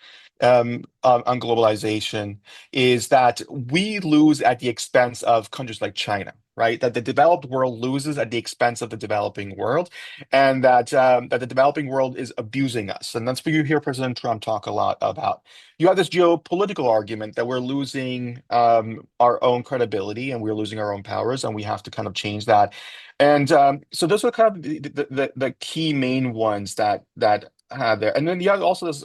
on globalization is that we lose at the expense of countries like China, right? That the developed world loses at the expense of the developing world, and that the developing world is abusing us. And that's what you hear President Trump talk a lot about. You have this geopolitical argument that we're losing our own credibility and we're losing our own powers, and we have to kind of change that. And so those are kind of the key main ones that have there. And then you have also this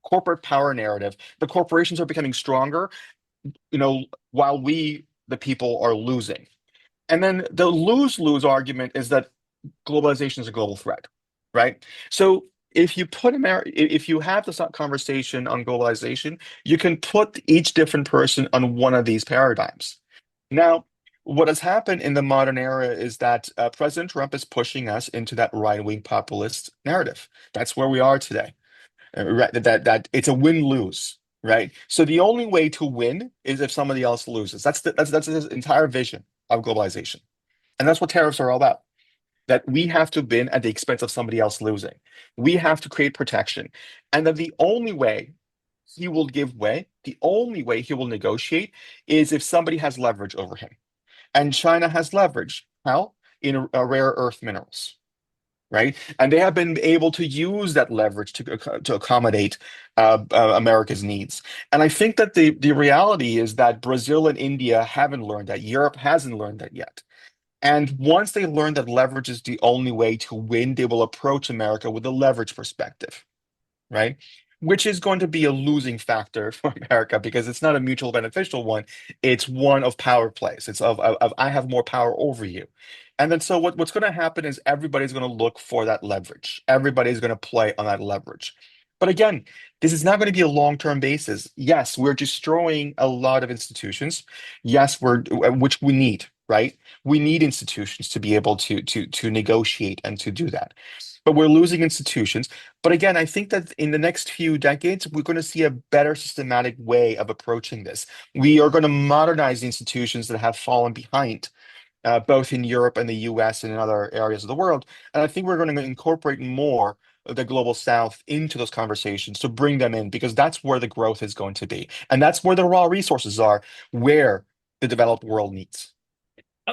corporate power narrative. The corporations are becoming stronger, while we, the people, are losing. And then the lose-lose argument is that globalization is a global threat, right? So if you have this conversation on globalization, you can put each different person on one of these paradigms. Now, what has happened in the modern era is that President Trump is pushing us into that right-wing populist narrative. That's where we are today. Right, that it's a win-lose, right? So the only way to win is if somebody else loses. That's his entire vision of globalization. And that's what tariffs are all about. That we have to win at the expense of somebody else losing. We have to create protection. And that the only way he will give way, the only way he will negotiate is if somebody has leverage over him. And China has leverage. How? In rare earth minerals, right? And they have been able to use that leverage to accommodate America's needs. And I think that the reality is that Brazil and India haven't learned that. Europe hasn't learned that yet. And once they learn that leverage is the only way to win, they will approach America with a leverage perspective, right? Which is going to be a losing factor for America because it's not a mutual beneficial one. It's one of power plays. It's of I have more power over you. And then so what's going to happen is everybody's going to look for that leverage. Everybody's going to play on that leverage. But again, this is not going to be a long-term basis. Yes, we're destroying a lot of institutions. Yes, which we need, right? We need institutions to be able to negotiate and to do that. But we're losing institutions. But again, I think that in the next few decades, we're going to see a better systematic way of approaching this. We are going to modernize the institutions that have fallen behind, both in Europe and the US and in other areas of the world. And I think we're going to incorporate more of the global South into those conversations to bring them in, because that's where the growth is going to be. And that's where the raw resources are, where the developed world needs.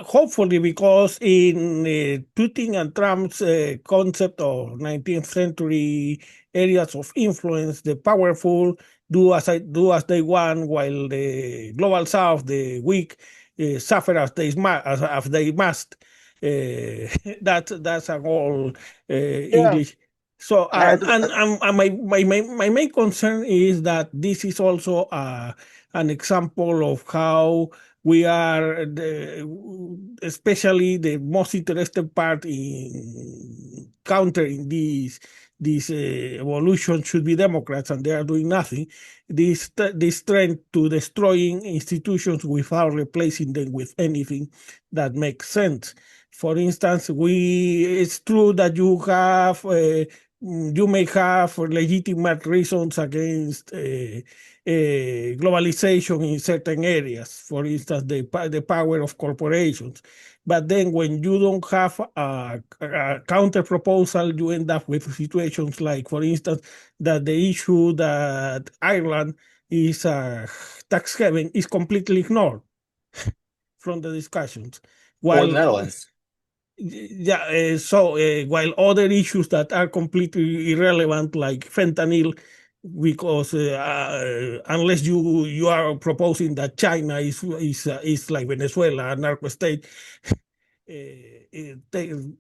Hopefully, because in Putin and Trump's concept of 19th century areas of influence, the powerful do as they want, while the global south, the weak, suffer as they must. That's an old Yeah, English. So, I and my main concern is that this is also an example of how we are especially the most interested part in countering this evolution should be Democrats, and they are doing nothing. This trend to destroying institutions without replacing them with anything that makes sense. For instance, it's true that you may have legitimate reasons against globalization in certain areas, for instance, the power of corporations. But then when you don't have a counter proposal, you end up with situations like, for instance, that the issue that Ireland is a tax haven is completely ignored from the discussions. or the While Netherlands. yeah, while other issues that are completely irrelevant, like fentanyl, because unless you are proposing that China is like Venezuela, a narco state, it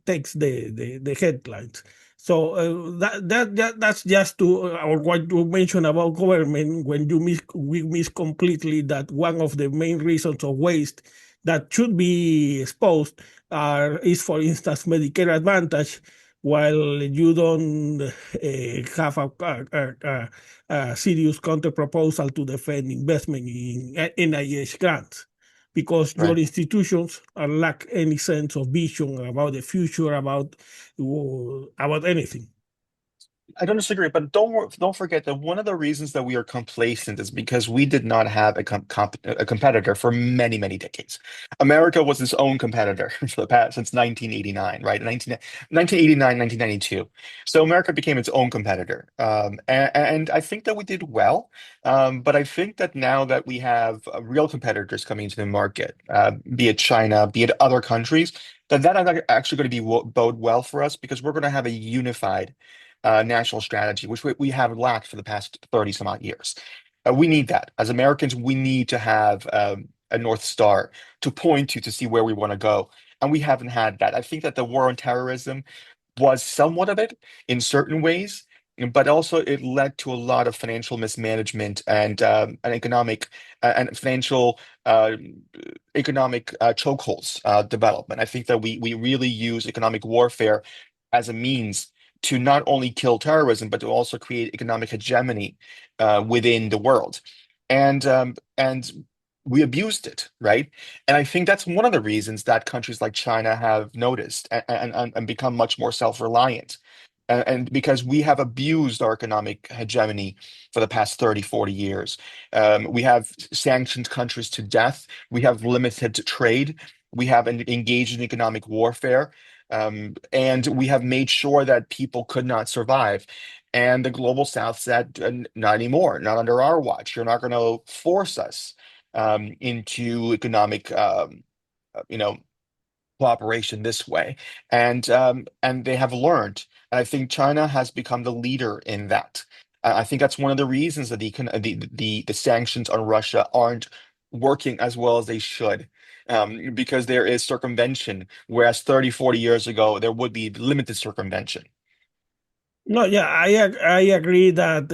takes the headlines. So that's just to or what you mentioned about government when we miss completely that one of the main reasons of waste that should be exposed is, for instance, Medicare Advantage, while you don't have a serious counter proposal to defend investment in NIH grants because your Right. institutions are lack any sense of vision about the future, about anything. I don't disagree, but don't forget that one of the reasons that we are complacent is because we did not have a competitor for many, many decades. America was its own competitor for the past since 1989, right? 1989, 1992. So America became its own competitor. And I think that we did well. But I think that now that we have real competitors coming into the market, be it China, be it other countries, that is actually going to bode well for us because we're going to have a unified national strategy, which we have lacked for the past 30 some odd years. We need that. As Americans, we need to have a North Star to point to see where we want to go. And we haven't had that. I think that the war on terrorism was somewhat of it in certain ways, but also it led to a lot of financial mismanagement and economic and financial economic chokeholds development. I think that we really use economic warfare as a means to not only kill terrorism, but to also create economic hegemony within the world. And we abused it, right? And I think that's one of the reasons that countries like China have noticed and become much more self-reliant. And because we have abused our economic hegemony for the past 30, 40 years. We have sanctioned countries to death. We have limited trade. We have engaged in economic warfare. And we have made sure that people could not survive. And the global South said, not anymore, not under our watch. You're not going to force us into economic, you know, cooperation this way. And they have learned. And I think China has become the leader in that. I think that's one of the reasons that the sanctions on Russia aren't working as well as they should. Because there is circumvention, whereas 30, 40 years ago, there would be limited circumvention. No, yeah, I agree that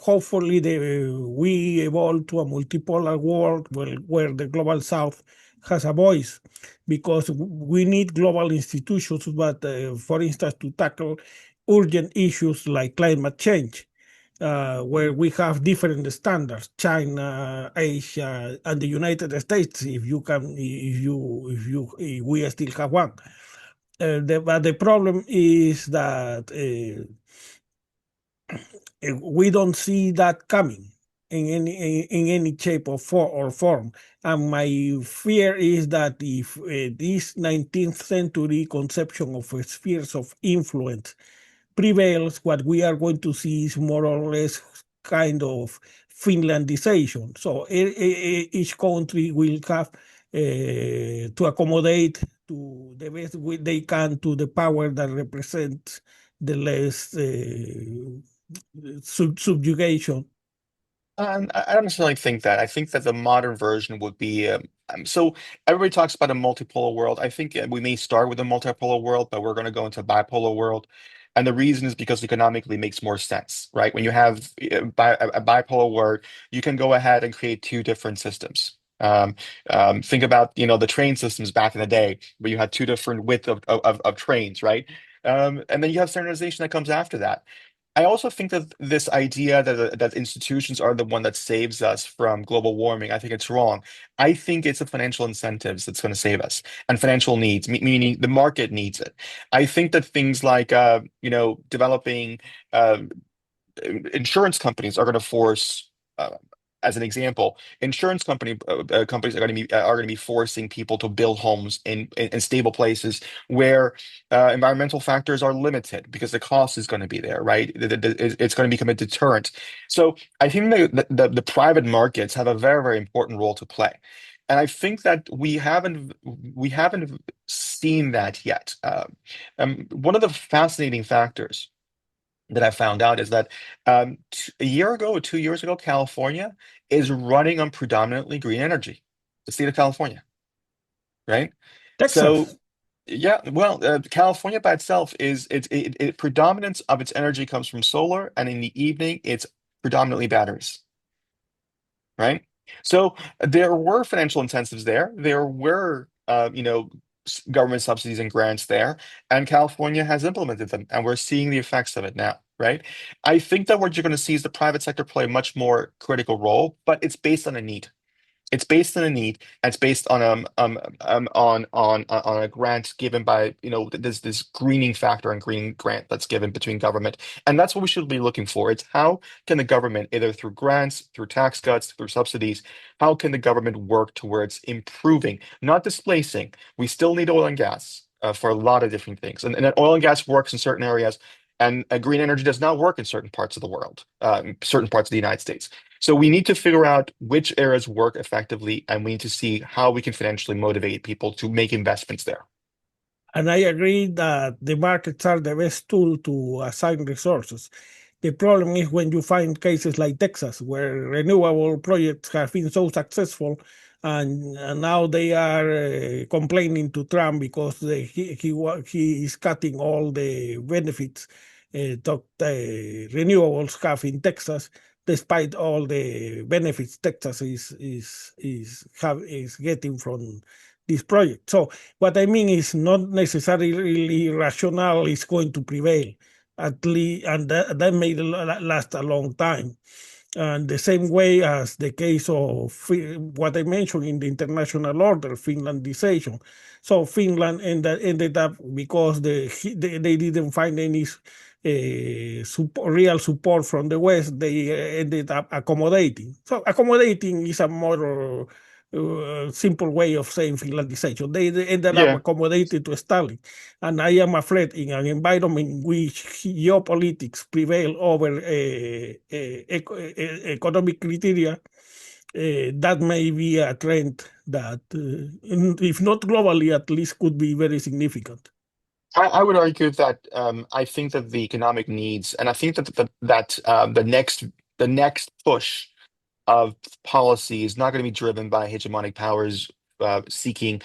hopefully we evolve to a multipolar world where the global south has a voice because we need global institutions, but for instance, to tackle urgent issues like climate change, where we have different standards, China, Asia, and the United States, if we still have one. But the problem is that we don't see that coming in any shape or form. And my fear is that if this 19th century conception of spheres of influence prevails, what we are going to see is more or less kind of Finlandization. So each country will have to accommodate to the best way they can to the power that represents the less subjugation. I don't necessarily think that. I think that the modern version would be so everybody talks about a multipolar world. I think we may start with a multipolar world, but we're going to go into a bipolar world. And the reason is because economically it makes more sense, right? When you have a bipolar world, you can go ahead and create two different systems. Think about, the train systems back in the day where you had two different width of trains, right? And then you have standardization that comes after that. I also think that this idea that institutions are the one that saves us from global warming, I think it's wrong. I think it's the financial incentives that's going to save us and financial needs, meaning the market needs it. I think that things like developing uh, insurance companies are going to force, as an example, companies are going to be forcing people to build homes in stable places where environmental factors are limited because the cost is going to be there, right? It's going to become a deterrent. So I think the private markets have a very, very important role to play. And I think that we haven't seen that yet. One of the fascinating factors that I found out is that a year ago or 2 years ago, California is running on predominantly green energy, the state of California, right? So, Texas. yeah, well, California by itself predominance of its energy comes from solar, and in the evening, it's predominantly batteries, right? So there were financial incentives there. There were, government subsidies and grants there, and California has implemented them, and we're seeing the effects of it now, right? I think that what you're going to see is the private sector play a much more critical role, but it's based on a need. It's based on a need, and it's based on on a grant given by this greening factor and green grant that's given between government, and that's what we should be looking for. It's how can the government, either through grants, through tax cuts, through subsidies, how can the government work towards improving, not displacing. We still need oil and gas for a lot of different things, and that oil and gas works in certain areas, and green energy does not work in certain parts of the world, certain parts of the United States. So we need to figure out which areas work effectively, and we need to see how we can financially motivate people to make investments there. And I agree that the markets are the best tool to assign resources. The problem is when you find cases like Texas, where renewable projects have been so successful, and now they are complaining to Trump because he is cutting all the benefits that renewables have in Texas, despite all the benefits Texas is getting from this project. So what I mean is not necessarily rational is going to prevail at least, and that may last a long time. And the same way as the case of what I mentioned in the international order, Finlandization. So Finland ended up because they didn't find any real support from the West, they ended up accommodating. So accommodating is a more simple way of saying Finlandization. They ended up Yeah, accommodating to Stalin. And I am afraid in an environment in which geopolitics prevail over economic criteria, that may be a trend that, if not globally, at least could be very significant. I would argue that I think that the economic needs, and I think that the next push of policy is not going to be driven by hegemonic powers seeking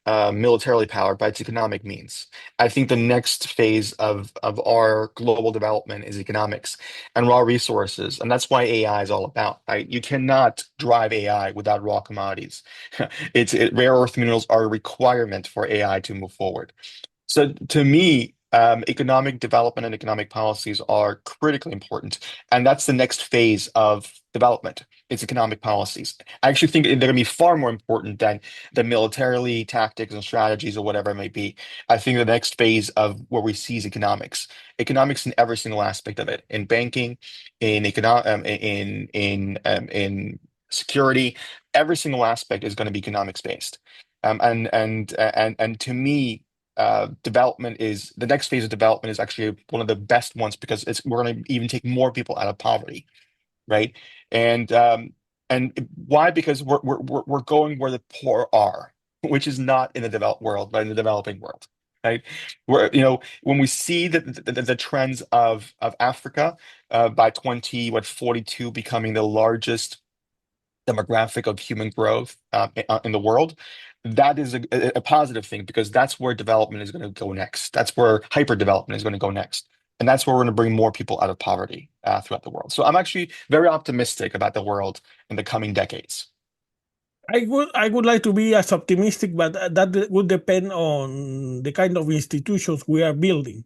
militarily power, by its economic means. I think the next phase of our global development is economics and raw resources, and that's why AI is all about, right? You cannot drive AI without raw commodities. Rare earth minerals are a requirement for AI to move forward. So to me, economic development and economic policies are critically important, and that's the next phase of development. It's economic policies. I actually think they're going to be far more important than the militarily tactics and strategies or whatever it may be. I think the next phase of where we see is economics. Economics in every single aspect of it, in banking, in security, every single aspect is going to be economics based. And to me, development is the next phase of development is actually one of the best ones because we're going to even take more people out of poverty, right? And why? Because we're going where the poor are. which is not in the developed world, but in the developing world, right? Where, when we see the trends of Africa by 2042 becoming the largest demographic of human growth in the world, that is a positive thing because that's where development is going to go next. That's where hyper development is going to go next. And that's where we're going to bring more people out of poverty throughout the world. So I'm actually very optimistic about the world in the coming decades. I would like to be as optimistic, but that would depend on the kind of institutions we are building,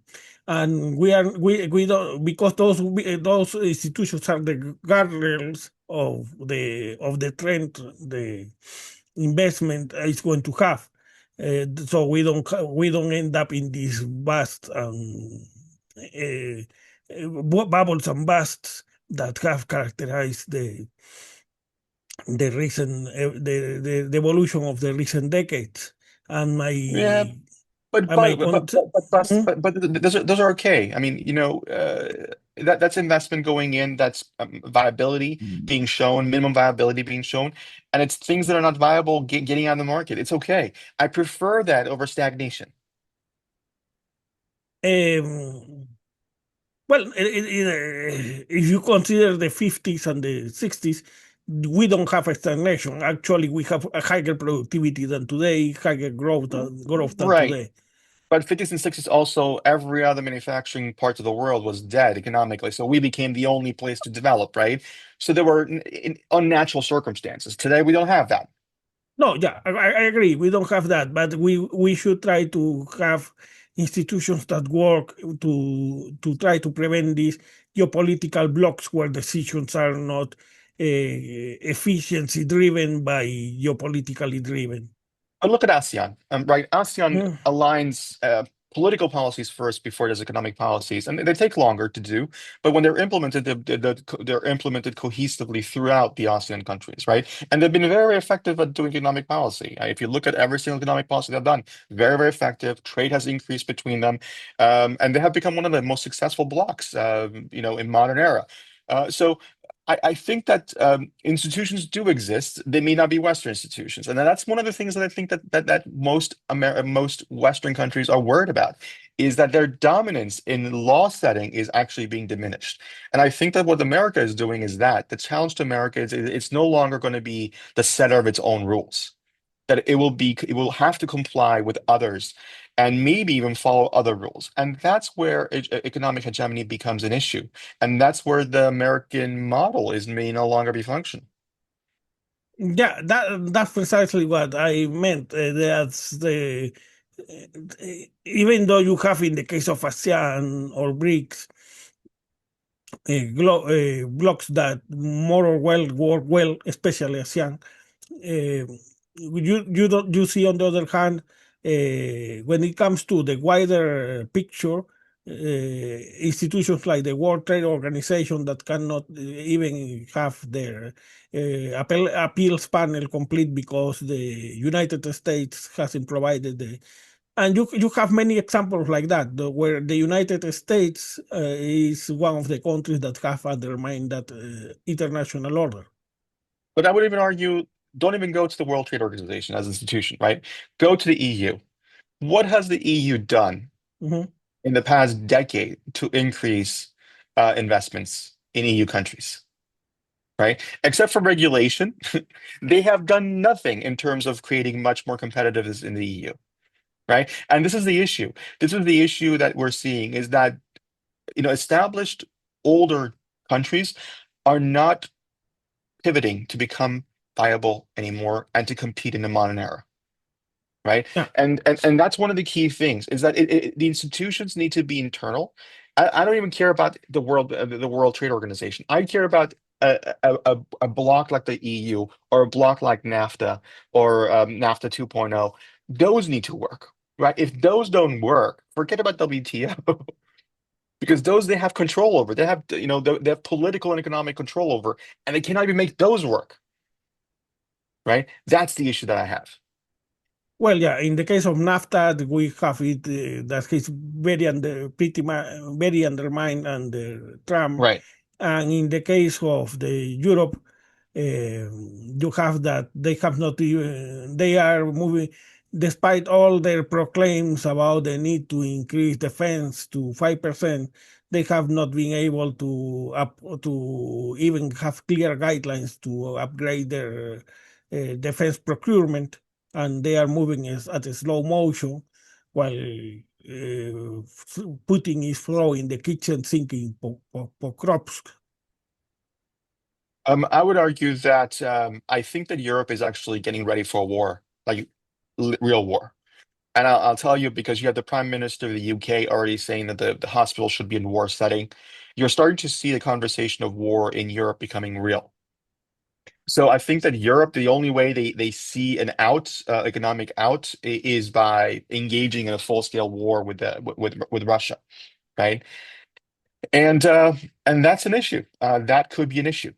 and we don't, because those institutions are the guardrails of the trend the investment is going to have. So we don't end up in these vast bubbles and busts that have characterized the recent the evolution of the recent decades. And my Yeah, but and my but but con- but but but, Mhm. but, but those are okay. I mean, that's investment going in, that's viability being shown, minimum viability being shown, and it's things that are not viable getting out of the market. It's okay. I prefer that over stagnation. um, well, if you consider the 50s and the 60s, we don't have a stagnation. Actually, we have a higher productivity than today, higher growth than Right. today. But 50s and 60s also, every other manufacturing part of the world was dead economically. So we became the only place to develop, right? So there were unnatural circumstances. Today we don't have that. No, yeah, I agree. We don't have that, but we should try to have institutions that work to try to prevent these geopolitical blocks where decisions are not efficiency driven by geopolitically driven. But look at ASEAN, right? ASEAN Hmm. aligns political policies first before there's economic policies, and they take longer to do. But when they're implemented, they're implemented cohesively throughout the ASEAN countries, right? And they've been very effective at doing economic policy. If you look at every single economic policy they've done, very, very effective. Trade has increased between them, and they have become one of the most successful blocs, in modern era. So. I think that institutions do exist. They may not be Western institutions, and that's one of the things that I think that most Western countries are worried about, is that their dominance in law setting is actually being diminished. And I think that what America is doing is that the challenge to America is it's no longer going to be the setter of its own rules, that it will have to comply with others and maybe even follow other rules. And that's where economic hegemony becomes an issue. And that's where the American model is may no longer be functional. Yeah, that's precisely what I meant. That's the even though you have in the case of ASEAN or BRICS blocks that more or well work well, especially ASEAN. You see on the other hand, when it comes to the wider picture, institutions like the World Trade Organization that cannot even have their appeals panel complete because the United States hasn't provided the, and you have many examples like that, where the United States is one of the countries that have undermined that international order. But I would even argue, don't even go to the World Trade Organization as an institution, right? Go to the EU. What has the EU done Mhm. in the past decade to increase investments in EU countries? Right? Except for regulation, they have done nothing in terms of creating much more competitiveness in the EU, right? And this is the issue. This is the issue that we're seeing is that, established older countries are not pivoting to become viable anymore and to compete in the modern era, right? Yeah. And that's one of the key things is that the institutions need to be internal. I don't even care about the World Trade Organization. I care about a bloc like the EU or a bloc like NAFTA or NAFTA 2.0. Those need to work, right? If those don't work, forget about WTO because those they have control over. They have they have political and economic control over, and they cannot even make those work, right? That's the issue that I have. Well, yeah. In the case of NAFTA, we have it that is very undermined under Trump, Right. and in the case of the Europe. You have that they have not even, they are moving, despite all their proclaims about the need to increase defense to 5%, they have not been able to even have clear guidelines to upgrade their defense procurement, and they are moving at a slow motion while Putin is throwing the kitchen sink in Pokrovsk. I would argue that I think that Europe is actually getting ready for a war, like real war. And I'll tell you because you have the Prime Minister of the UK already saying that the hospital should be in war setting. You're starting to see the conversation of war in Europe becoming real. So I think that Europe, the only way they see an out, economic out, is by engaging in a full-scale war with with Russia, right? And uh, and that's an issue. That could be an issue.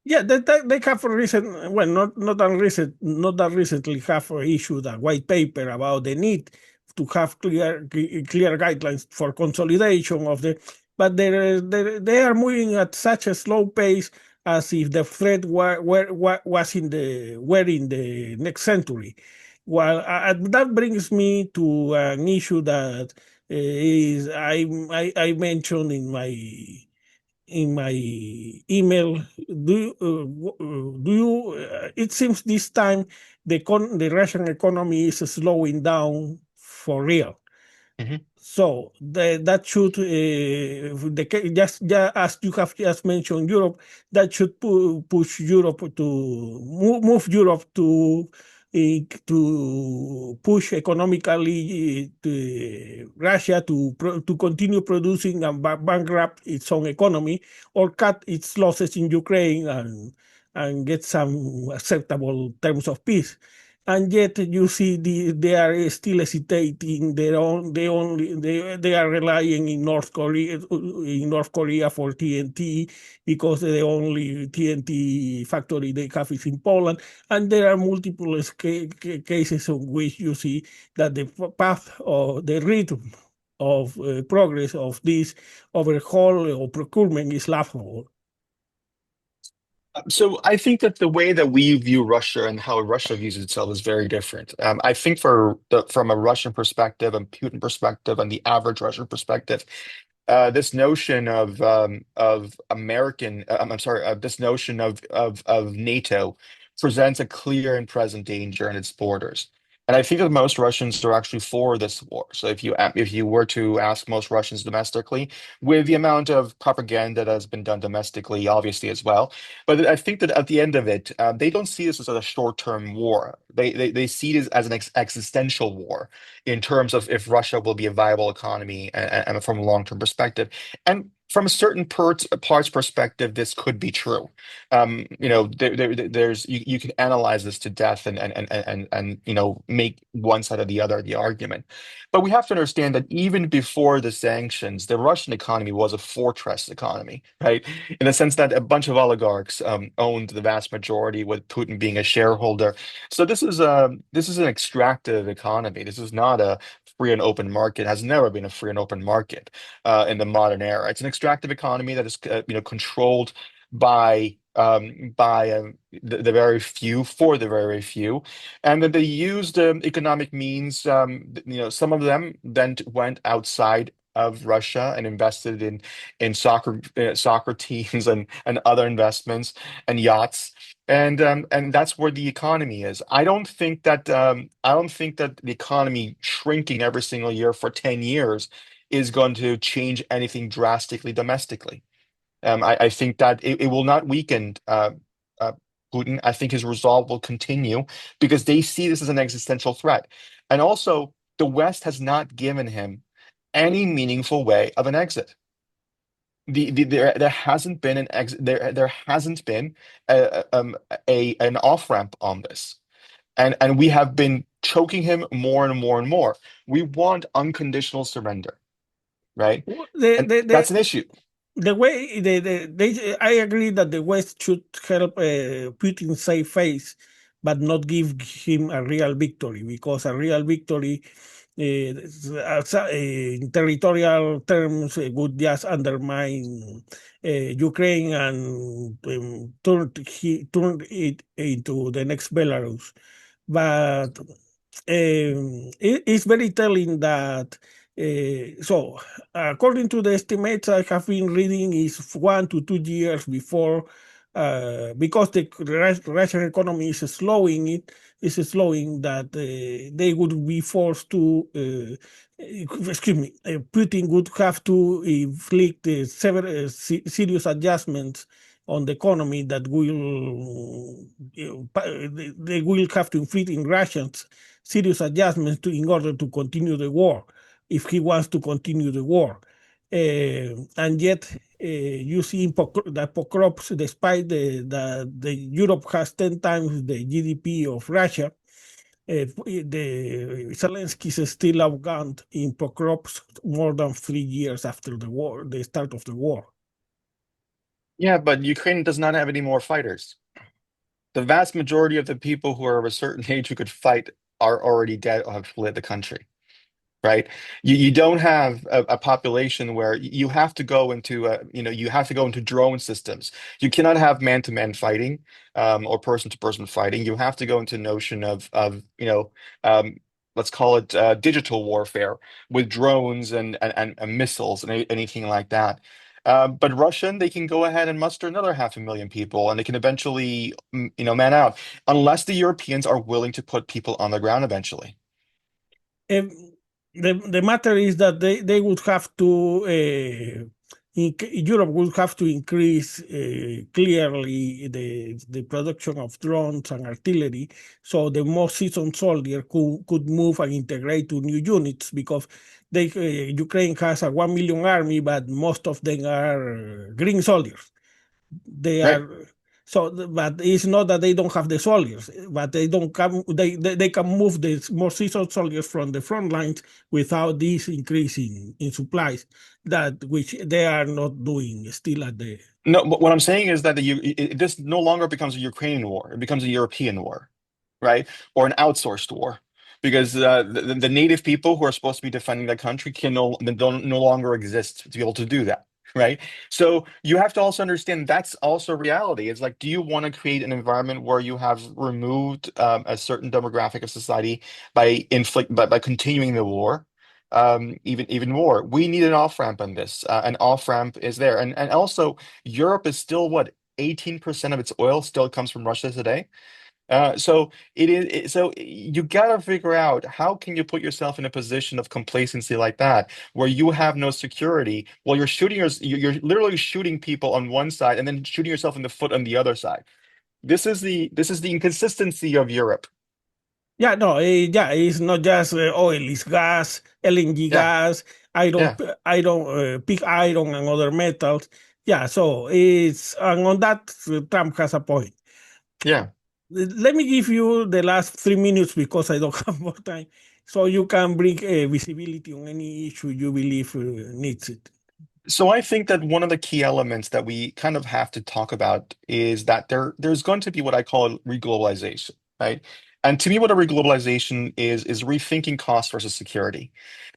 Yeah, they have a recent, well, not that recently have issued a white paper about the need to have clear guidelines for consolidation of the, but they are moving at such a slow pace as if the threat was were in the next century. Well, that brings me to an issue that is I mentioned in my email. Do you? It seems this time the Russian economy is slowing down for real. Mhm. So that should just as you have just mentioned Europe, that should push Europe to move Europe to push economically Russia to continue producing and bankrupt its own economy, or cut its losses in Ukraine and get some acceptable terms of peace. And yet you see they are still hesitating. They are relying in North Korea for TNT, because the only TNT factory they have is in Poland, and there are multiple cases in which you see that the path or the rhythm of progress of this overhaul or procurement is laughable. So I think that the way that we view Russia and how Russia views itself is very different. I think from a Russian perspective and Putin perspective and the average Russian perspective, this notion of American, I'm sorry, this notion of NATO presents a clear and present danger in its borders. And I think that most Russians are actually for this war. So if you were to ask most Russians domestically, with the amount of propaganda that has been done domestically, obviously as well, but I think that at the end of it, they don't see this as a short-term war. They see this as an existential war in terms of if Russia will be a viable economy and from a long-term perspective. And from a certain parts perspective, this could be true. There's you can analyze this to death and make one side or the other the argument. But we have to understand that even before the sanctions, the Russian economy was a fortress economy, right? In the sense that a bunch of oligarchs owned the vast majority, with Putin being a shareholder. So this is an extractive economy. This is not a free and open market. It has never been a free and open market in the modern era. It's an extractive economy that is controlled by the very few for the very few, and that they used economic means. Some of them then went outside of Russia and invested in soccer teams and other investments and yachts. And that's where the economy is. I don't think that the economy shrinking every single year for 10 years is going to change anything drastically domestically. I think that it will not weaken uh, Putin. I think his resolve will continue because they see this as an existential threat. And also, the West has not given him any meaningful way of an exit. There hasn't been there hasn't been an off ramp on this, and we have been choking him more and more and more. We want unconditional surrender, right? The, And the, that's the, an issue. the way I agree that the West should help Putin save face, but not give him a real victory, because a real victory in territorial terms, would just undermine Ukraine and turn it into the next Belarus. But it's very telling that. So, according to the estimates I have been reading, is 1 to 2 years before, because the Russian economy is slowing, that they would be forced to, excuse me, Putin would have to inflict several serious adjustments on the economy that will, they will have to inflict in Russians serious adjustments in order to continue the war, if he wants to continue the war. And yet, you see that Pokrovs, despite the Europe has 10 times the GDP of Russia, the Zelensky is still outgunned in Pokrovs more than 3 years after the war, the start of the war. Yeah, but Ukraine does not have any more fighters. The vast majority of the people who are of a certain age who could fight are already dead or have fled the country. Right? You don't have a population where you have to go into you have to go into drone systems. You cannot have man-to-man fighting or person-to-person fighting. You have to go into notion of let's call it digital warfare with drones and missiles and anything like that. But Russian, they can go ahead and muster another 500,000 people, and they can eventually, man out, unless the Europeans are willing to put people on the ground eventually. Um, the matter is that they would have to, Europe would have to increase clearly the production of drones and artillery, so the more seasoned soldier could move and integrate to new units, because Ukraine has a 1 million army, but most of them are green soldiers. They Right? are, but it's not that they don't have the soldiers, but they don't come. They can move the more seasoned soldiers from the front lines without this increase in supplies, that which they are not doing still at the. No, but what I'm saying is that this no longer becomes a Ukrainian war. It becomes a European war, right? Or an outsourced war. Because the native people who are supposed to be defending the country don't no longer exist to be able to do that, right? So you have to also understand that's also reality. It's like, do you want to create an environment where you have removed a certain demographic of society by continuing the war? Even more. We need an off-ramp on this. An off-ramp is there. And also Europe is still what, 18% of its oil still comes from Russia today. So you gotta figure out how can you put yourself in a position of complacency like that, where you have no security, while you're literally shooting people on one side and then shooting yourself in the foot on the other side. This is the inconsistency of Europe. Yeah, no, yeah, it's not just oil; it's gas, LNG Yeah, gas, iron, yeah, pig iron, and other metals. Yeah, so it's, and on that, Trump has a point. yeah. Let me give you the last 3 minutes because I don't have more time, so you can bring visibility on any issue you believe needs it. So I think that one of the key elements that we kind of have to talk about is that there's going to be what I call reglobalization, right? And to me, what a reglobalization is rethinking cost versus security.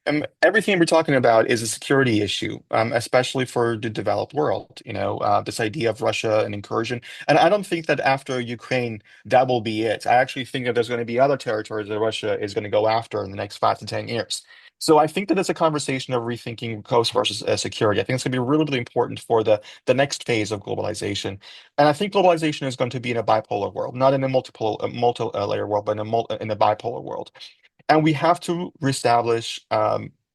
And everything we're talking about is a security issue, especially for the developed world. This idea of Russia and incursion. And I don't think that after Ukraine, that will be it. I actually think that there's going to be other territories that Russia is going to go after in the next 5 to 10 years. So I think that it's a conversation of rethinking coast versus security. I think it's going to be really, really important for the next phase of globalization. And I think globalization is going to be in a bipolar world, not in a multi-layer world, but in a bipolar world. And we have to reestablish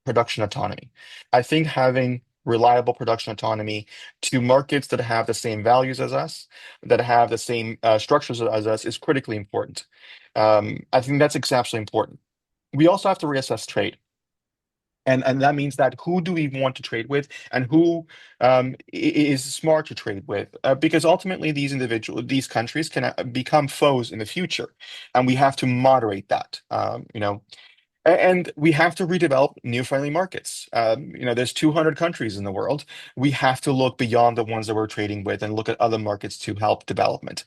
production autonomy. I think having reliable production autonomy to markets that have the same values as us, that have the same structures as us, is critically important. I think that's exceptionally important. We also have to reassess trade. And that means that who do we want to trade with and who is smart to trade with? Because ultimately, these countries can become foes in the future, and we have to moderate that. And we have to redevelop new friendly markets. There's 200 countries in the world. We have to look beyond the ones that we're trading with and look at other markets to help development.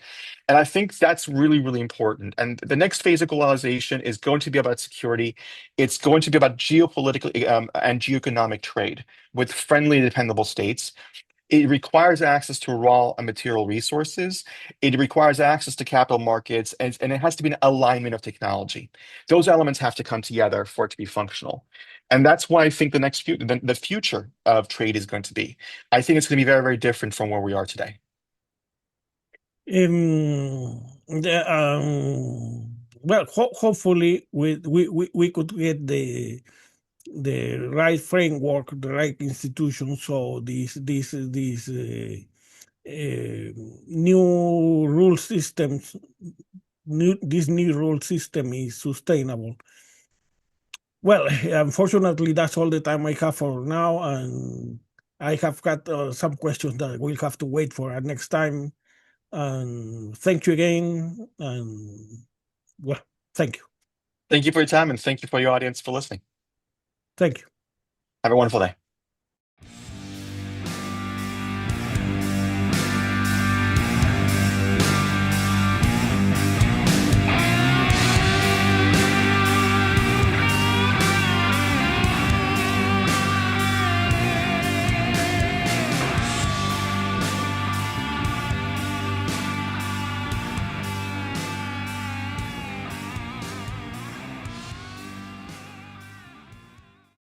And I think that's really, really important. And the next phase of globalization is going to be about security. It's going to be about geopolitical and geoeconomic trade with friendly, dependable states. It requires access to raw and material resources. It requires access to capital markets, and it has to be an alignment of technology. Those elements have to come together for it to be functional. And that's why I think the future of trade is going to be. I think it's going to be very, very different from where we are today. Well, hopefully we could get the right framework, the right institution, so these new rule systems, this new rule system is sustainable. Well, unfortunately, that's all the time I have for now, and I have got some questions that we'll have to wait for next time. And thank you again, and well, thank you. Thank you for your time, and thank you for your audience for listening. Thank you. Have a wonderful day.